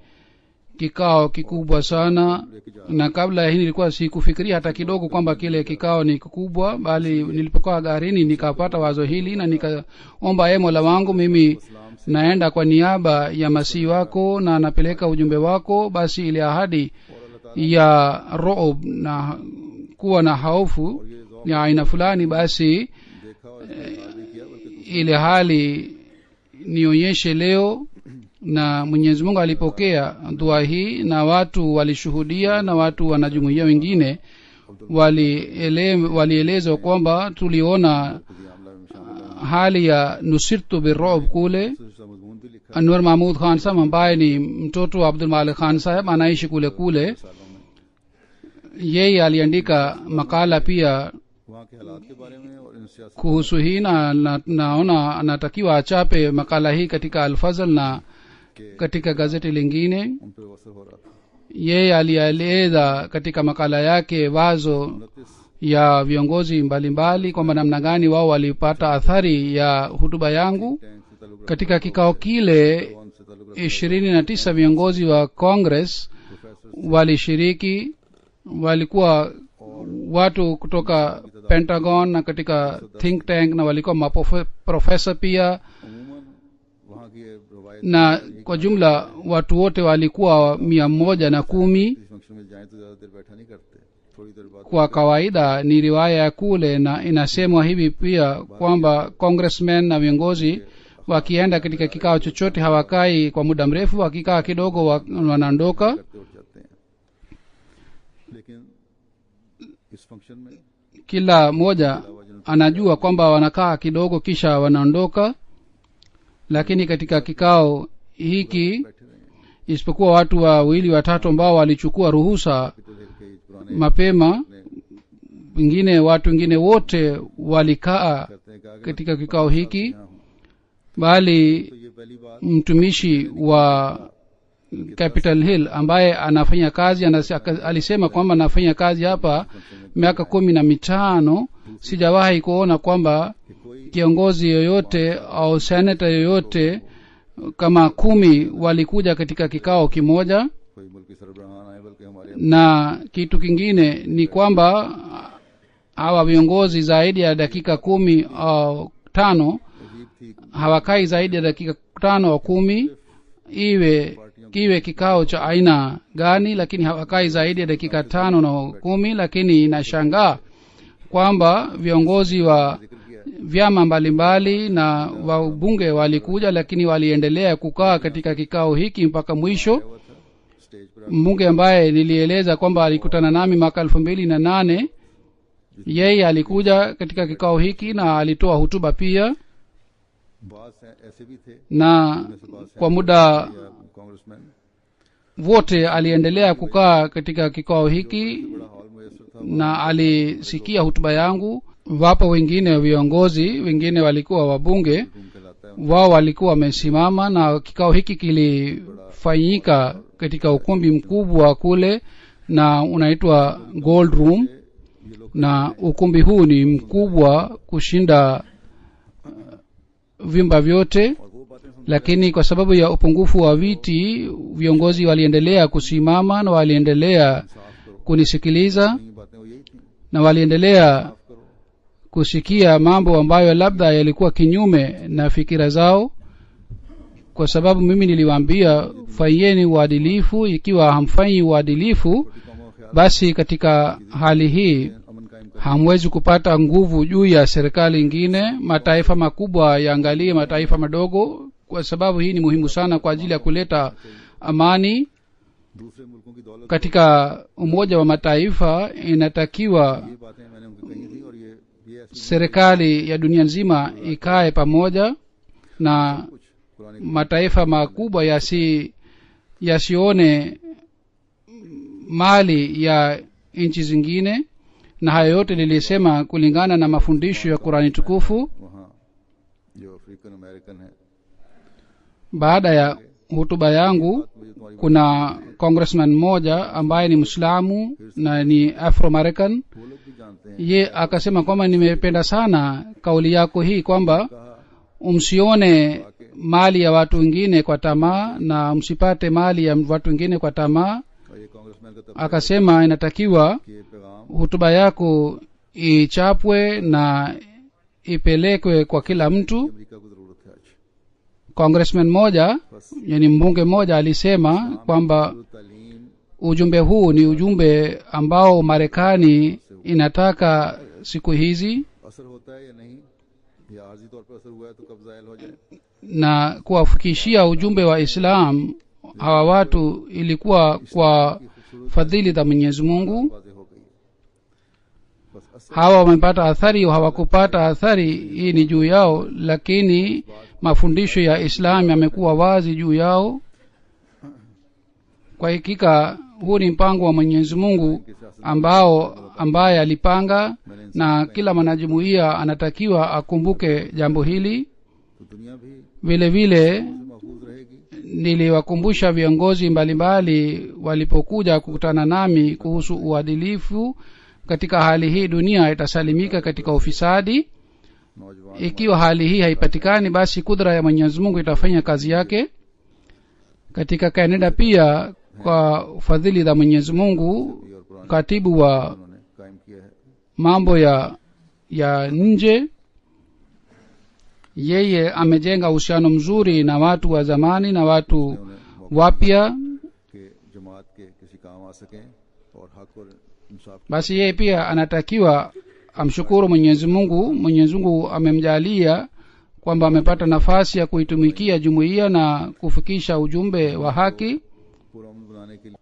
kikao kikubwa sana, na kabla ya hii nilikuwa sikufikiria hata kidogo kwamba kile kikao ni kikubwa, bali nilipokaa garini nikapata wazo hili na nikaomba, Mola wangu, mimi naenda kwa niaba ya Masihi wako na napeleka ujumbe wako, basi ile ahadi ya ru'ub na kuwa na hofu ya aina fulani, basi देखा और इस्तेमाल भी किया, बल्कि ile hali nionyeshe leo. Na Mwenyezi Mungu alipokea dua hii, na watu walishuhudia, na watu wanajumuiya wengine walieleza kwamba tuliona खुदी आमला में शामिल hali ya nusirtu birrub kule. है। मजमून भी लिखा Anwar Mahmud Khan sahab ambaye ni mtoto wa Abdul Malik Khan sahab anaishi kule kule, सालों में, yeye aliandika makala pia वहाँ के हालात के बारे में और इन सियासत kuhusu hii, na naona anatakiwa achape makala hii katika Al-Fazl na के katika gazeti lingine. उन पर असर हो रहा था। Yeye alieleza katika makala yake wazo 29 ya viongozi mbalimbali kwamba namna gani wao walipata athari ya hutuba yangu. Tank से ताल्लुक Katika kikao kile रखने से ताल्लुक 29 viongozi wa Congress professor walishiriki, walikuwa watu kutoka Pentagon na katika think tank, na walikuwa maprofesa pia, अमूमन वहाँ की ये रवायत na kwa jumla watu wote walikuwa 110. किसी फंक्शन में जाएं तो ज्यादा देर बैठा नहीं करते, थोड़ी देर बाद Kwa kawaida ni riwaya ya kule, na inasemwa hivi pia kwamba congressmen na viongozi wakienda katika kikao chochote hawakai kwa muda mrefu, wakikaa kidogo wanaondoka. करते उठ जाते हैं। लेकिन इस फंक्शन में Kila mmoja anajua kwamba wanakaa kidogo kisha wanaondoka, lakini katika kikao hiki बैठे रहे हैं। isipokuwa watu wawili watatu ambao walichukua ruhusa Capitol Hill के पुराने mapema, wengine watu wengine wote walikaa करते हैं कि अगर katika kikao hiki, यहाँ हूं, bali तो ये पहली बात mtumishi wa Capital Hill ambaye anafanya kazi alisema kwamba anafanya kazi hapa miaka 15. Sijawahi kuona kwamba कि कोई kiongozi yoyote au seneta yoyote kama 10 walikuja katika kikao kimoja. कोई मुल्की सरबराहान आए, बल्कि हमारे Na kitu kingine ni kwamba hawa viongozi zaidi ya dakika 10 au 5 अजीब थी hawakai zaidi ya dakika 5 au 10, iwe kikao cha aina gani, lakini hawakai zaidi ya dakika 5 na 10. Lakini inashangaa kwamba viongozi wa vyama mbalimbali na wabunge walikuja, lakini waliendelea kukaa katika kikao hiki mpaka mwisho. हुआ था स्टेज पर। Mbunge ambaye nilieleza kwamba alikutana nami mwaka 2008, yeye alikuja katika kikao hiki na alitoa hutuba pia, बात ऐसे भी थे na kwa muda या congressman, wote aliendelea kukaa katika kikao hiki बड़ा हॉल मुयसर था, na alisikia hutuba yangu. Wapo wengine viongozi wengine walikuwa wabunge, घूम के लाता है wao walikuwa wamesimama, na kikao hiki kilifanyika katika ukumbi mkubwa kule na unaitwa Gold Room, ये लोग na ukumbi huu ni mkubwa kushinda vyumba vyote. और वो बातें सुन Lakini kwa sababu ya upungufu wa viti, viongozi waliendelea kusimama na waliendelea साफ करो, kunisikiliza ये बातें वो यही थी, na waliendelea साफ करो, kusikia mambo ambayo labda yalikuwa kinyume na fikira zao, kwa sababu mimi niliwaambia fanyeni uadilifu. Ikiwa hamfanyi uadilifu, छोटी कौमों का ख्याल basi katika hali hii अमन कायम कर, hamwezi kupata nguvu juu ya serikali ingine. Mataifa makubwa yaangalie mataifa madogo, kwa sababu hii ni muhimu sana kwa ajili ya kuleta amani. दूसरे मुल्कों की दौलत, Katika Umoja wa Mataifa inatakiwa ये बातें मैंने उनको कही थी, और ये ऐसी serikali ya dunia nzima ikae pamoja, na कुछ पुरानी mataifa makubwa yasione mali ya nchi zingine. Na hayo yote nilisema kulingana na mafundisho ya Qur'ani tukufu. वहाँ जो अफ्रीकन अमेरिकन है, Baada ya hutuba yangu, मुझे तुम्हारी kuna congressman mmoja ambaye ni Muislamu na ni Afro American. वो लोग भी जानते हैं, Ye akasema kwamba nimependa sana kauli yako hii kwamba कहा msione mali ya watu wengine kwa tamaa na msipate mali ya watu wengine kwa tamaa. और ये कांग्रेसमैन का तब Akasema inatakiwa कि ये पैगाम hutuba yako ichapwe na ipelekwe kwa kila mtu. America को जरूरत है आज, Congressman moja, बस yani mbunge moja, alisema kwamba तालीम ujumbe huu ni ujumbe ambao Marekani inataka siku hizi, असर होता है या नहीं, या आर्जी तौर पर असर हुआ है तो कब जायल हो जाए, na kuwafikishia ujumbe wa Islam hawa watu ilikuwa kwa fadhili za Mwenyezi Mungu. वाज़ेह हो गई है, बस असर Hawa wamepata athari au hawakupata athari, hii ni juu yao, lakini mafundisho ya Islam yamekuwa wazi juu yao. Kwa hakika huu ni mpango wa Mwenyezi Mungu ambaye alipanga, na kila mwanajumuiya anatakiwa akumbuke jambo hili. तो दुनिया भी Vile vile महफूज रहेगी, niliwakumbusha viongozi mbalimbali walipokuja kukutana nami kuhusu uadilifu. Katika hali hii dunia itasalimika katika ufisadi. नौजवान Ikiwa hali hii haipatikani, basi kudra ya Mwenyezi Mungu itafanya kazi yake. Katika Canada pia, kwa fadhili za Mwenyezi Mungu, और पुराने katibu wa उन्होंने कायम किया है, mambo ya nje, yeye amejenga uhusiano mzuri na watu wa zamani na watu उन्हें मौका wapya. के जमात के किसी काम आ सकें और हक और इंसाफ Basi yeye pia anatakiwa amshukuru Mwenyezi Mungu. Mwenyezi Mungu amemjalia kwamba amepata nafasi ya kuitumikia jumuiya na kufikisha ujumbe wa haki. पूरा अमन बनाने के लिए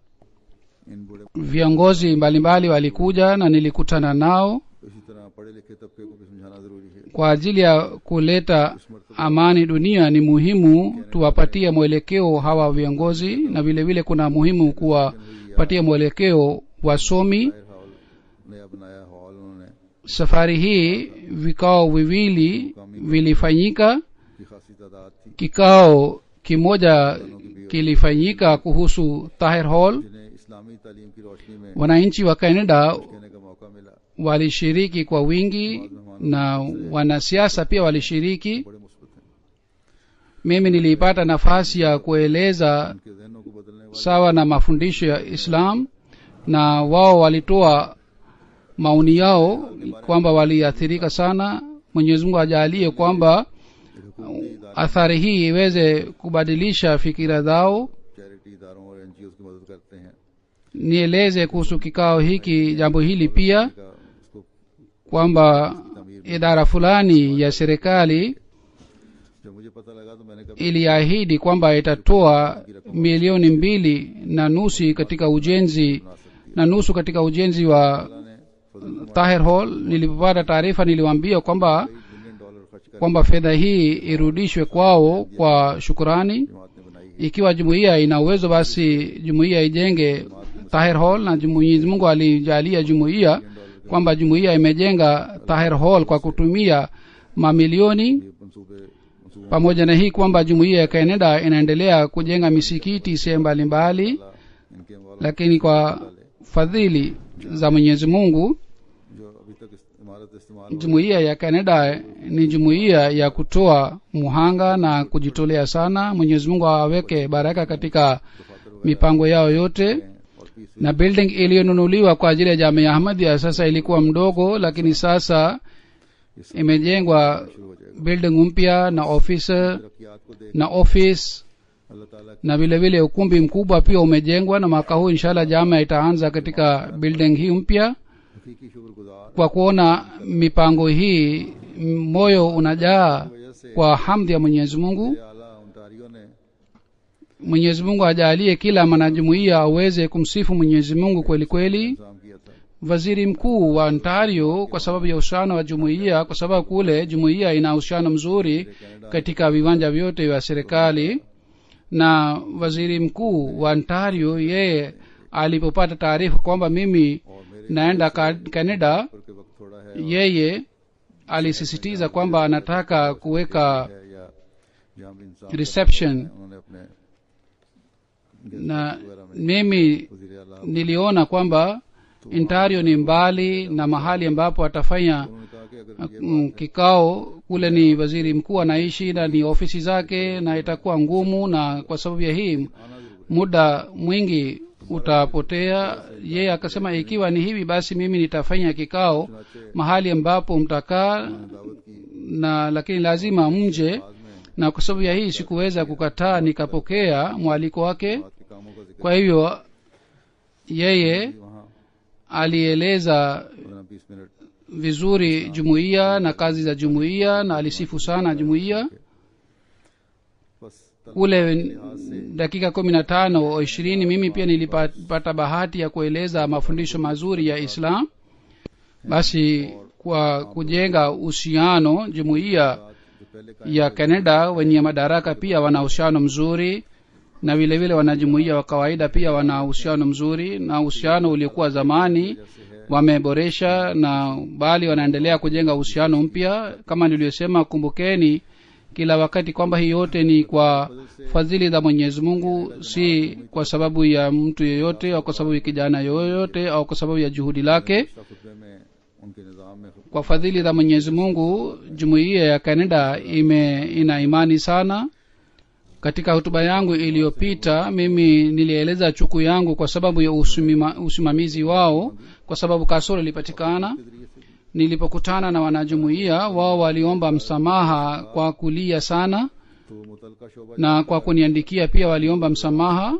इन बूढ़े Viongozi mbalimbali walikuja na nilikutana nao. इसी तरह पढ़े लिखे तबके को भी समझाना जरूरी है। kwa ajili ya kuleta amani dunia ni muhimu tuwapatie mwelekeo hawa viongozi, na vile vile kuna muhimu kuwapatia mwelekeo wasomi. Safari hii vikao viwili vilifanyika. Kikao kimoja kilifanyika kuhusu Tahir Hall. Wananchi wa Canada walishiriki kwa wingi na wanasiasa pia walishiriki. Mimi nilipata nafasi ya kueleza sawa na mafundisho ya Islam, na wao walitoa maoni yao kwamba waliathirika sana. Mwenyezi Mungu ajalie kwamba athari hii iweze kubadilisha fikira zao. Nieleze kuhusu kikao hiki jambo hili pia, kwamba idara fulani ya serikali iliahidi kwamba itatoa milioni 2.5 katika ujenzi na nusu katika ujenzi wa Tahir Hall. Nilipopata taarifa niliwaambia kwamba fedha hii irudishwe kwao kwa shukrani. Ikiwa jumuiya ina uwezo, basi jumuiya ijenge Tahir Hall, na Mwenyezi Mungu alijalia jumuiya kwamba jumuiya imejenga Tahir Hall kwa kutumia mamilioni. Pamoja na hii kwamba jumuiya ya Canada inaendelea kujenga misikiti sehemu mbalimbali, lakini kwa fadhili za Mwenyezi Mungu jumuiya ya Canada ni jumuiya ya kutoa muhanga na kujitolea sana. Mwenyezi Mungu aweke baraka katika mipango yao yote. Na building iliyonunuliwa kwa ajili ya Jamia Ahmadiyya sasa ilikuwa mdogo, lakini sasa imejengwa building mpya na office na vile vile ukumbi mkubwa pia umejengwa, na mwaka huu inshallah Jamia itaanza katika building hii mpya. Kwa kuona mipango hii moyo unajaa kwa hamdi ya Mwenyezi Mungu. Mwenyezi Mungu ajalie kila mwanajumuiya aweze kumsifu Mwenyezi Mungu kweli kweli. Waziri mkuu wa Ontario, kwa sababu ya uhusiano wa jumuiya, kwa sababu kule jumuiya ina uhusiano mzuri katika viwanja vyote vya serikali, na waziri mkuu wa Ontario yeye alipopata taarifa kwamba mimi naenda Canada, yeye alisisitiza kwamba anataka kuweka reception, na mimi niliona kwamba Ontario ni mbali na mahali ambapo atafanya kikao. Kule ni waziri mkuu anaishi na ni ofisi zake, na itakuwa ngumu, na kwa sababu ya hii muda mwingi utapotea. Yeye akasema ikiwa ni hivi basi mimi nitafanya kikao mahali ambapo mtakaa, na lakini lazima mje, na kwa sababu ya hii sikuweza kukataa, nikapokea mwaliko wake. Kwa hivyo yeye alieleza vizuri jumuiya na kazi za jumuiya, na alisifu sana jumuiya. Kule dakika 15 au 20 mimi pia nilipata bahati ya kueleza mafundisho mazuri ya Islam. Basi kwa kujenga uhusiano, jumuiya ya Canada wenye madaraka pia wana uhusiano mzuri, na vile vile wanajumuiya wa kawaida pia wana uhusiano mzuri, na uhusiano uliokuwa zamani wameboresha, na bali wanaendelea kujenga uhusiano mpya. Kama niliyosema, kumbukeni kila wakati kwamba hii yote ni kwa fadhili za Mwenyezi Mungu, si kwa sababu ya mtu yeyote au kwa sababu ya kijana yoyote au kwa sababu ya juhudi lake. Kwa fadhili za Mwenyezi Mungu jumuiya ya Canada ina imani sana. Katika hotuba yangu iliyopita mimi nilieleza chuku yangu kwa sababu ya usimamizi wao, kwa sababu kasoro ilipatikana. Nilipokutana na wanajumuiya, wao waliomba msamaha kwa kulia sana, na kwa kuniandikia pia waliomba msamaha.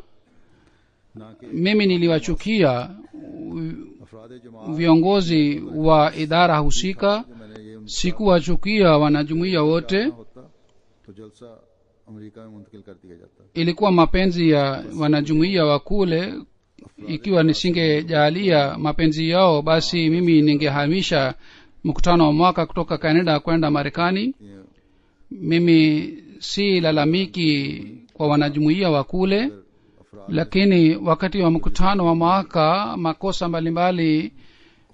Mimi niliwachukia viongozi wa idara husika, sikuwachukia wanajumuiya wote. Ilikuwa mapenzi ya wanajumuiya wa kule. Ikiwa nisingejalia mapenzi yao, basi mimi ningehamisha mkutano wa mwaka kutoka Canada kwenda Marekani. ये Mimi si lalamiki kwa wanajumuiya wa kule, अफराद lakini wakati wa mkutano wa mwaka makosa mbalimbali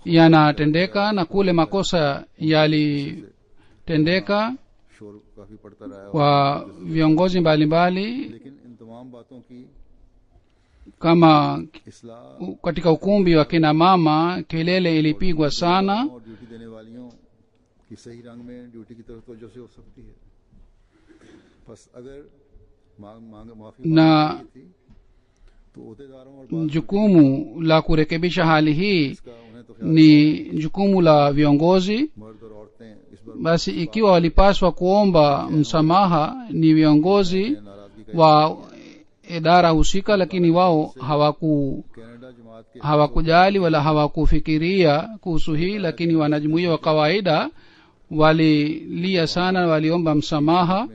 yanatendeka, na kule makosa yalitendeka शोर काफी पड़ता रहा है, kwa viongozi mbalimbali, लेकिन इन तमाम बातों की kama इस्लाह katika ukumbi wa kina mama kelele ilipigwa sana, और ड्यूटी देने वालियों की सही रंग में ड्यूटी की तरफ तवज्जो से हो सकती है। बस अगर माफी na थी तो ओहदेदारों और jukumu la kurekebisha hali hii का उन्हें तो ni jukumu la viongozi. मर्द और औरतें इस बार Basi ikiwa walipaswa kuomba msamaha ni viongozi नाराजगी का wa idara husika, lakini wao Canada जमात के hawakujali wala hawakufikiria kuhusu hii, lakini wanajumuiya wa kawaida walilia sana, waliomba msamaha.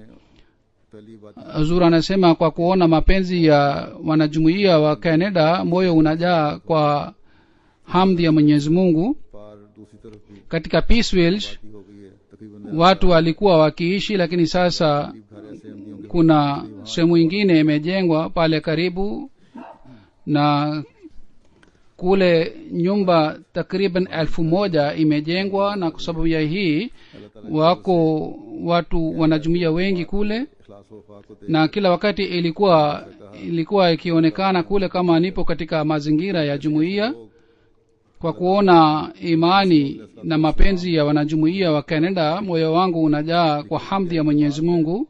पहली बात Azura anasema kwa kuona mapenzi ya wanajumuiya wa Canada moyo unajaa kwa hamdi ya Mwenyezi Mungu. पार दूसरी तरफ भी Katika Peaceville हो गई है, तकरीबन watu walikuwa wakiishi, lakini sasa घर ऐसे अहमदियों के kuna sehemu ingine imejengwa pale karibu, na kule nyumba takriban 1,000 imejengwa, na kwa sababu ya hii wako watu wanajumuiya wengi kule, इखलास वफा को na kila wakati ilikuwa ikionekana kule kama nipo katika mazingira ya jumuiya. Kwa kuona imani na mapenzi ya wanajumuiya wa Canada, moyo wangu unajaa kwa hamdi ya Mwenyezi Mungu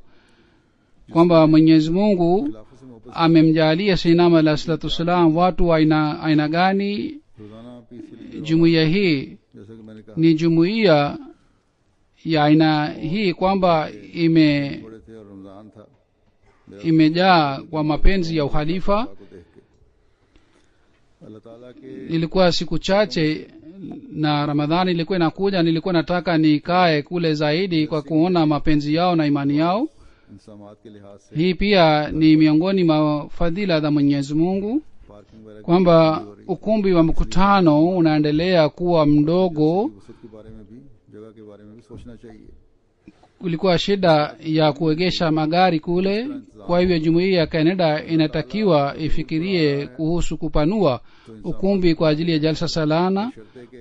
kwamba Mwenyezi Mungu खिलाफत से मोहब्बत amemjalia Sayyidina alayhi salatu wasalam watu wa aina gani. रोजाना peaceful Jumuiya hii जैसा कि मैंने कहा ni jumuiya ya aina hii kwamba बड़े थे और रमजान था imejaa kwa mapenzi ya uhalifa. को देख के अल्लाह ताला के Ilikuwa siku chache na Ramadhani ilikuwa inakuja, nilikuwa nataka nikae kule zaidi kwa kuona mapenzi yao na imani yao. इंसामात के लिहाज से Hii pia ni miongoni mwa fadhila za Mwenyezi Mungu parking वगैरह kwamba ukumbi wa mkutano unaendelea kuwa mdogo. की वसत के बारे में भी जगह के बारे में भी सोचना चाहिए। Kulikuwa shida ya kuegesha magari kule, kwa hivyo jumuiya ya Canada inatakiwa ifikirie kuhusu kupanua ukumbi kwa ajili ya jalsa salana.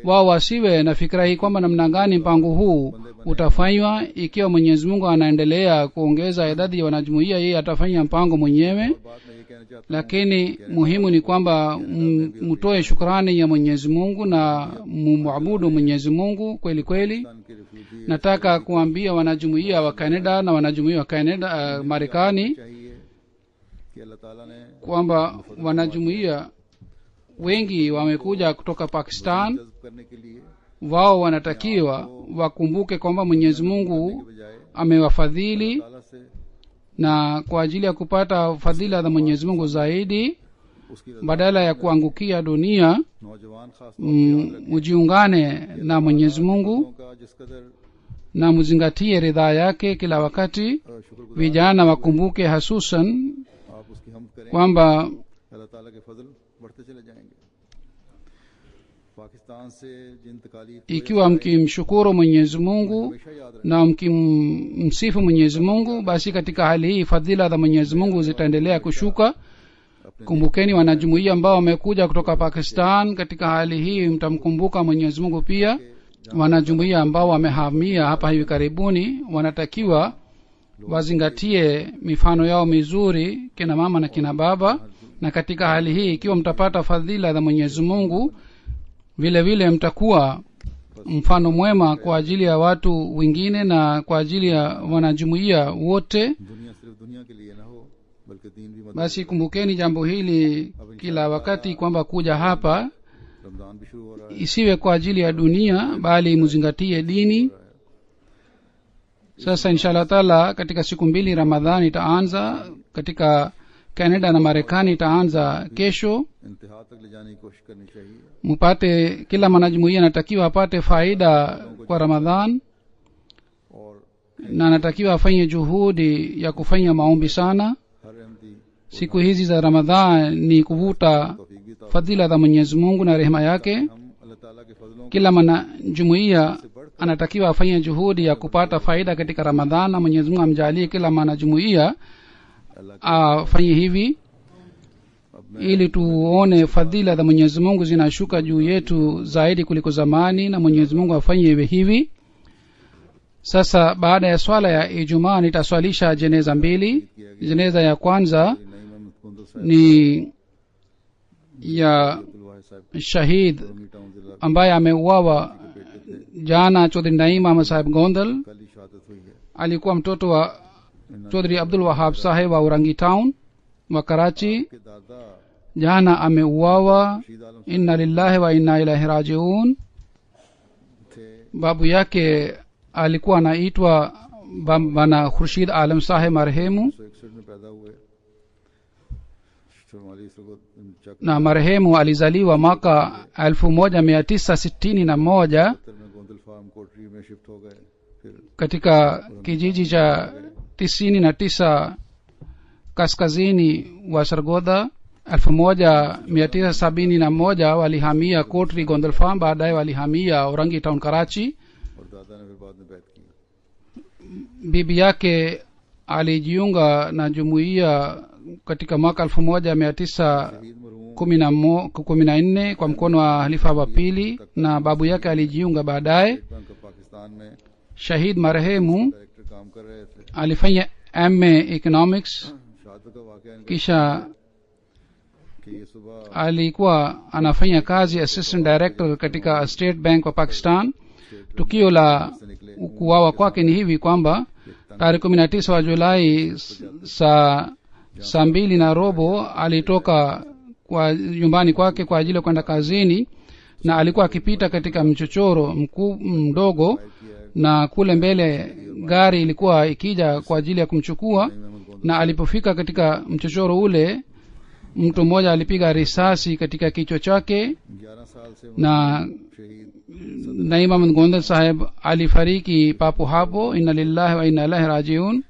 Wao wasiwe na fikira hii kwamba namna gani mpango huu utafanywa. Ikiwa Mwenyezi Mungu anaendelea kuongeza idadi ya wanajumuiya, yeye atafanya mpango mwenyewe, बात मैं ये कहना चाहता lakini muhimu ni kwamba mtoe shukrani ya Mwenyezi Mungu na mumuabudu Mwenyezi Mungu kweli kweli. हूं के refugee Nataka kuambia wanajumuiya wa Canada na wanajumuiya wa Canada Marekani चाहिए कि अल्लाह ताला ने kwamba wanajumuiya wengi wamekuja kutoka Pakistan. जज्ब करने के लिए Wao wanatakiwa wakumbuke kwamba Mwenyezi Mungu बजाय amewafadhili, ताला से na kwa ajili ya kupata fadhila za Mwenyezi Mungu zaidi, उसकी badala ya kuangukia dunia, नौजवान खास तौर पर mujiungane na Mwenyezi Mungu का जिस कदर na muzingatie ridhaa yake kila wakati. शुक्रगुजार Vijana wakumbuke hasusan आप उसकी हम करें, kwamba अल्लाह ताला के फजल बढ़ते चले जाएंगे। पाकिस्तान से जिन तकालीफ ikiwa mkimshukuru Mwenyezi Mungu हमेशा याद रखें। na mkimsifu Mwenyezi Mungu, basi katika hali hii fadhila za Mwenyezi Mungu zitaendelea kushuka. Kumbukeni wanajumuiya ambao wamekuja kutoka Pakistan, katika hali hii mtamkumbuka Mwenyezi Mungu pia. Wanajumuiya ambao wamehamia hapa hivi karibuni wanatakiwa wazingatie mifano yao mizuri, kina mama na kina baba, na katika hali hii ikiwa mtapata fadhila za Mwenyezi Mungu, vile vile mtakuwa mfano mwema kwa ajili ya watu wengine na kwa ajili ya wanajumuiya wote. दुनिया सिर्फ दुनिया के लिए ना हो बल्कि दीन भी मदद। Basi kumbukeni jambo hili kila wakati kwamba kuja hapa Ramzan भी शुरू हो रहा है। isiwe kwa ajili ya dunia, bali muzingatie dini. Sasa inshallah taala katika siku 2 Ramadhani itaanza katika Canada na Marekani, itaanza kesho. इंतहा तक ले जाने की कोशिश करनी चाहिए। Mpate, kila mwanajumuiya anatakiwa apate faida kwa Ramadhan, और na anatakiwa afanye juhudi ya kufanya maombi sana. हर Ahmadi Siku hizi za Ramadhan ni kuvuta तौफीक भी fadhila za Mwenyezi Mungu na rehema yake. हम अल्लाह ताला के फजलों kila mwanajumuiya anatakiwa afanye juhudi ya kupata faida katika ramadhan na Mwenyezi Mungu amjalie kila mwanajumuiya afanye hivi ili tuone fadhila za Mwenyezi Mungu zinashuka juu yetu zaidi kuliko zamani, na Mwenyezi Mungu afanye hivi. Sasa baada ya swala ya Ijumaa nitaswalisha jeneza mbili. Jeneza ya kwanza ni ya shahid ambaye ameuawa jana, Chaudhry Naim Ahmad Sahib Gondal. Alikuwa mtoto wa Chaudhry Abdul Wahab Sahib wa Urangi Town wa Karachi. Jana ameuawa. Inna lillahi wa inna ilaihi rajiun. Babu yake alikuwa anaitwa Bana Khurshid Alam Sahib marehemu, na marehemu alizaliwa mwaka 1961 katika kijiji cha 99 kaskazini wa Sargodha. 1971 walihamia Kotri Gondal Farm, baadaye walihamia Orangi Town Karachi. Bibi yake alijiunga na jumuiya katika mwaka 1914 kwa mkono wa halifa wa pili, na babu yake alijiunga baadaye. Shahid marehemu alifanya MA Economics, kisha alikuwa anafanya kazi assistant director katika State Bank wa Pakistan. Tukio la kuuawa kwake ni hivi kwamba tarehe 19 wa Julai saa 2:15 alitoka kwa nyumbani kwake kwa ajili ya kwenda kazini, na alikuwa akipita katika mchochoro mdogo, na kule mbele gari ilikuwa ikija kwa ajili ya kumchukua, na alipofika katika mchochoro ule mtu mmoja alipiga risasi katika kichwa chake, na Naim Ahmad Gondal Sahib alifariki papo hapo. Inna lillahi wa inna ilaihi rajiun.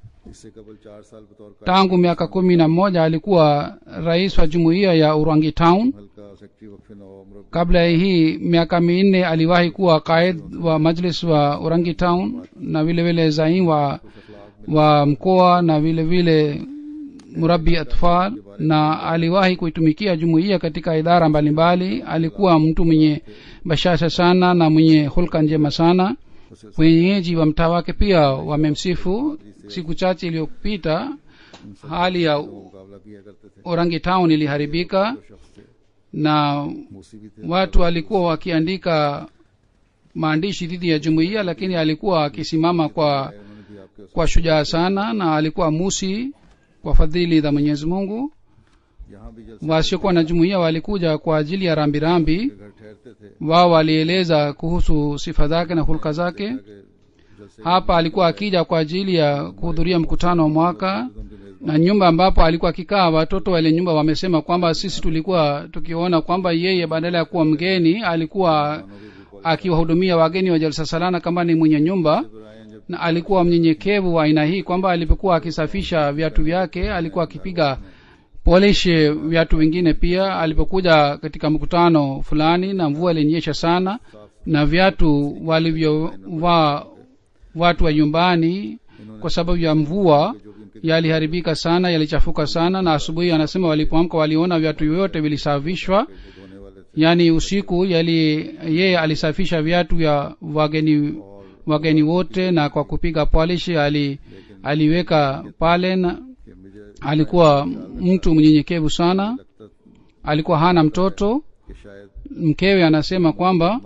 Tangu miaka 11 alikuwa rais wa jumuiya ya Urangi Town. Kabla ya hii miaka 4 aliwahi kuwa qaid wa majlis wa Urangi Town, na vile vile zaim wa mkoa, na vile vile murabbi atfal, na aliwahi kuitumikia jumuiya katika idara mbalimbali. Alikuwa mtu mwenye bashasha sana na mwenye hulka njema sana. Wenyeji wa mtaa wake pia wamemsifu. Siku chache iliyopita hali ya Orangi Town iliharibika, na watu walikuwa wakiandika maandishi dhidi ya jumuiya, lakini alikuwa akisimama kwa shujaa sana, na alikuwa musi kwa fadhili za Mwenyezi Mungu. Wasiokuwa na jumuiya walikuja kwa ajili ya rambirambi. Wao walieleza kuhusu sifa zake na hulka zake. Hapa alikuwa akija kwa ajili ya kuhudhuria mkutano wa mwaka, na nyumba ambapo alikuwa akikaa, watoto wale nyumba wamesema kwamba sisi tulikuwa tukiona kwamba yeye badala ya kuwa mgeni alikuwa akiwahudumia wageni wa jalsa salana kama ni mwenye nyumba, na alikuwa mnyenyekevu wa aina hii kwamba alipokuwa akisafisha viatu vyake alikuwa akipiga polish viatu vingine. Pia alipokuja katika mkutano fulani na mvua ilinyesha sana, na viatu walivyovaa watu wa nyumbani kwa sababu ya mvua yaliharibika sana, yalichafuka sana, na asubuhi anasema walipoamka waliona viatu vyote vilisafishwa. Yani usiku yeye alisafisha viatu vya wageni wote, na kwa kupiga polish aliweka pale, na alikuwa mtu mnyenyekevu sana. Alikuwa hana mtoto. Mkewe anasema kwamba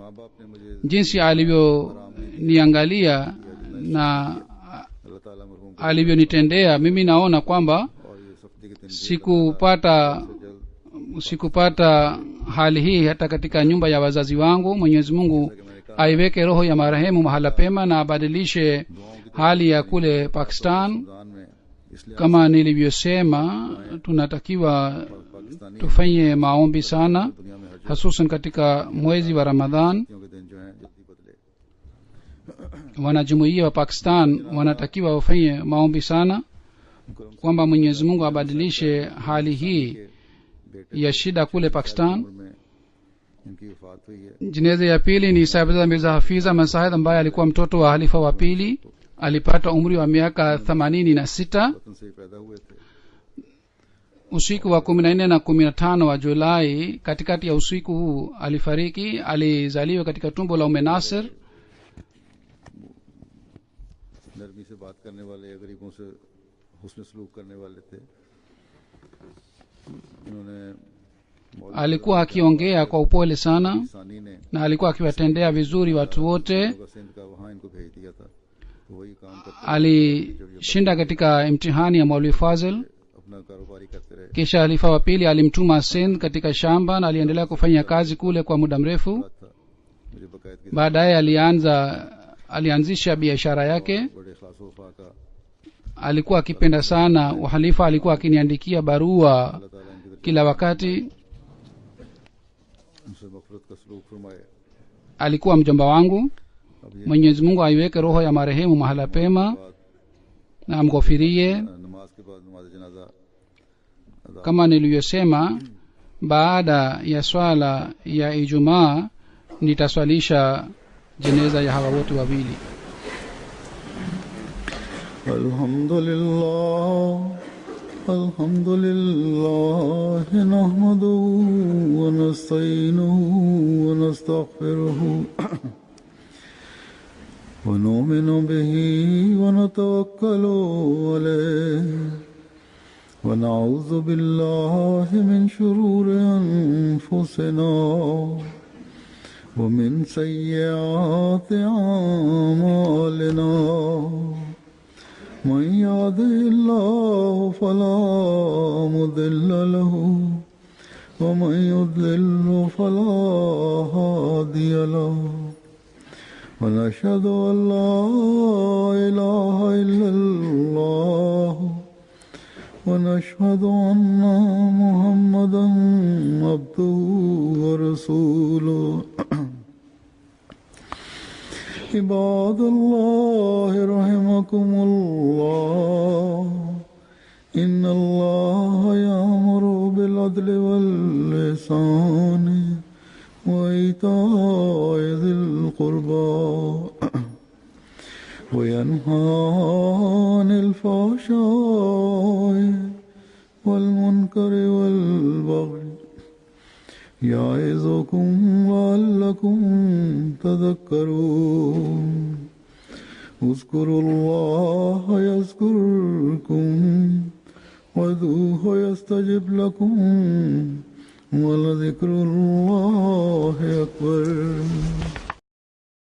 jinsi alivyoniangalia na alivyonitendea mimi, naona kwamba sikupata hali hii hata katika nyumba ya wazazi wangu. Mwenyezi Mungu aiweke roho ya marehemu mahala pema na abadilishe hali ya kule Pakistan. Kama nilivyosema, tunatakiwa tufanye maombi sana, hususan katika mwezi wa Ramadhan. Wanajumuiya wa Pakistan wanatakiwa wafanye maombi sana kwamba Mwenyezi Mungu abadilishe hali hii ya shida kule Pakistan. इनकी वफात हुई है। jeneza ya pili ni Sahibzada Mirza Hafiz Ahmad Sahib ambaye alikuwa mtoto wa halifa wa pili. Alipata umri wa miaka 86. वतन से ही पैदा हुए थे। usiku wa 14 na 15 wa Julai, katikati ya usiku huu alifariki. Alizaliwa katika tumbo la Umme Nasir. नरमी से बात करने वाले, गरीबों से हुस्न सलूक करने वाले थे। इन्होंने alikuwa akiongea kwa upole sana सानी ने na alikuwa akiwatendea vizuri watu wote. Sindh का वहाँ इनको भेज दिया था, तो वही काम करते alishinda katika imtihani ya Maulwi Fazil. अपना कारोबारी करते रहे। kisha halifa wa pili alimtuma Sindh katika shamba na aliendelea kufanya kazi kule kwa muda mrefu. मुझे बकायदगी baadaye alianzisha biashara yake. बड़े इखलास व वफा का alikuwa akipenda sana uhalifa. alikuwa akiniandikia barua अल्लाह ताला इनकी kila wakati. उनसे मग़फ़िरत का सलूक फरमाए। alikuwa mjomba wangu. अब ये Mwenyezi Mungu aiweke roho ya marehemu mahala pema na amghofirie. नमाज के बाद नमाज जनाजा kama nilivyosema, baada ya swala ya Ijumaa nitaswalisha jeneza ya hawa wote wawili. الحمد لله نحمده ونستعينه ونستغفره ونؤمن به ونتوكل عليه ونعوذ بالله من شرور أنفسنا ومن سيئات أعمالنا من يهده الله فلا مضل له ومن يضلل فلا هادي له ونشهد أن لا إله إلا الله ونشهد أن محمدا عبده ورسوله عباد الله رحمكم الله إن الله يأمر بالعدل والإحسان وإيتاء ذي القربى وينهى عن الفحشاء والمنكر والبغي يعظكم لعلكم تذكرون اذكروا الله يذكركم وادعوه يستجب لكم ولذكر الله أكبر.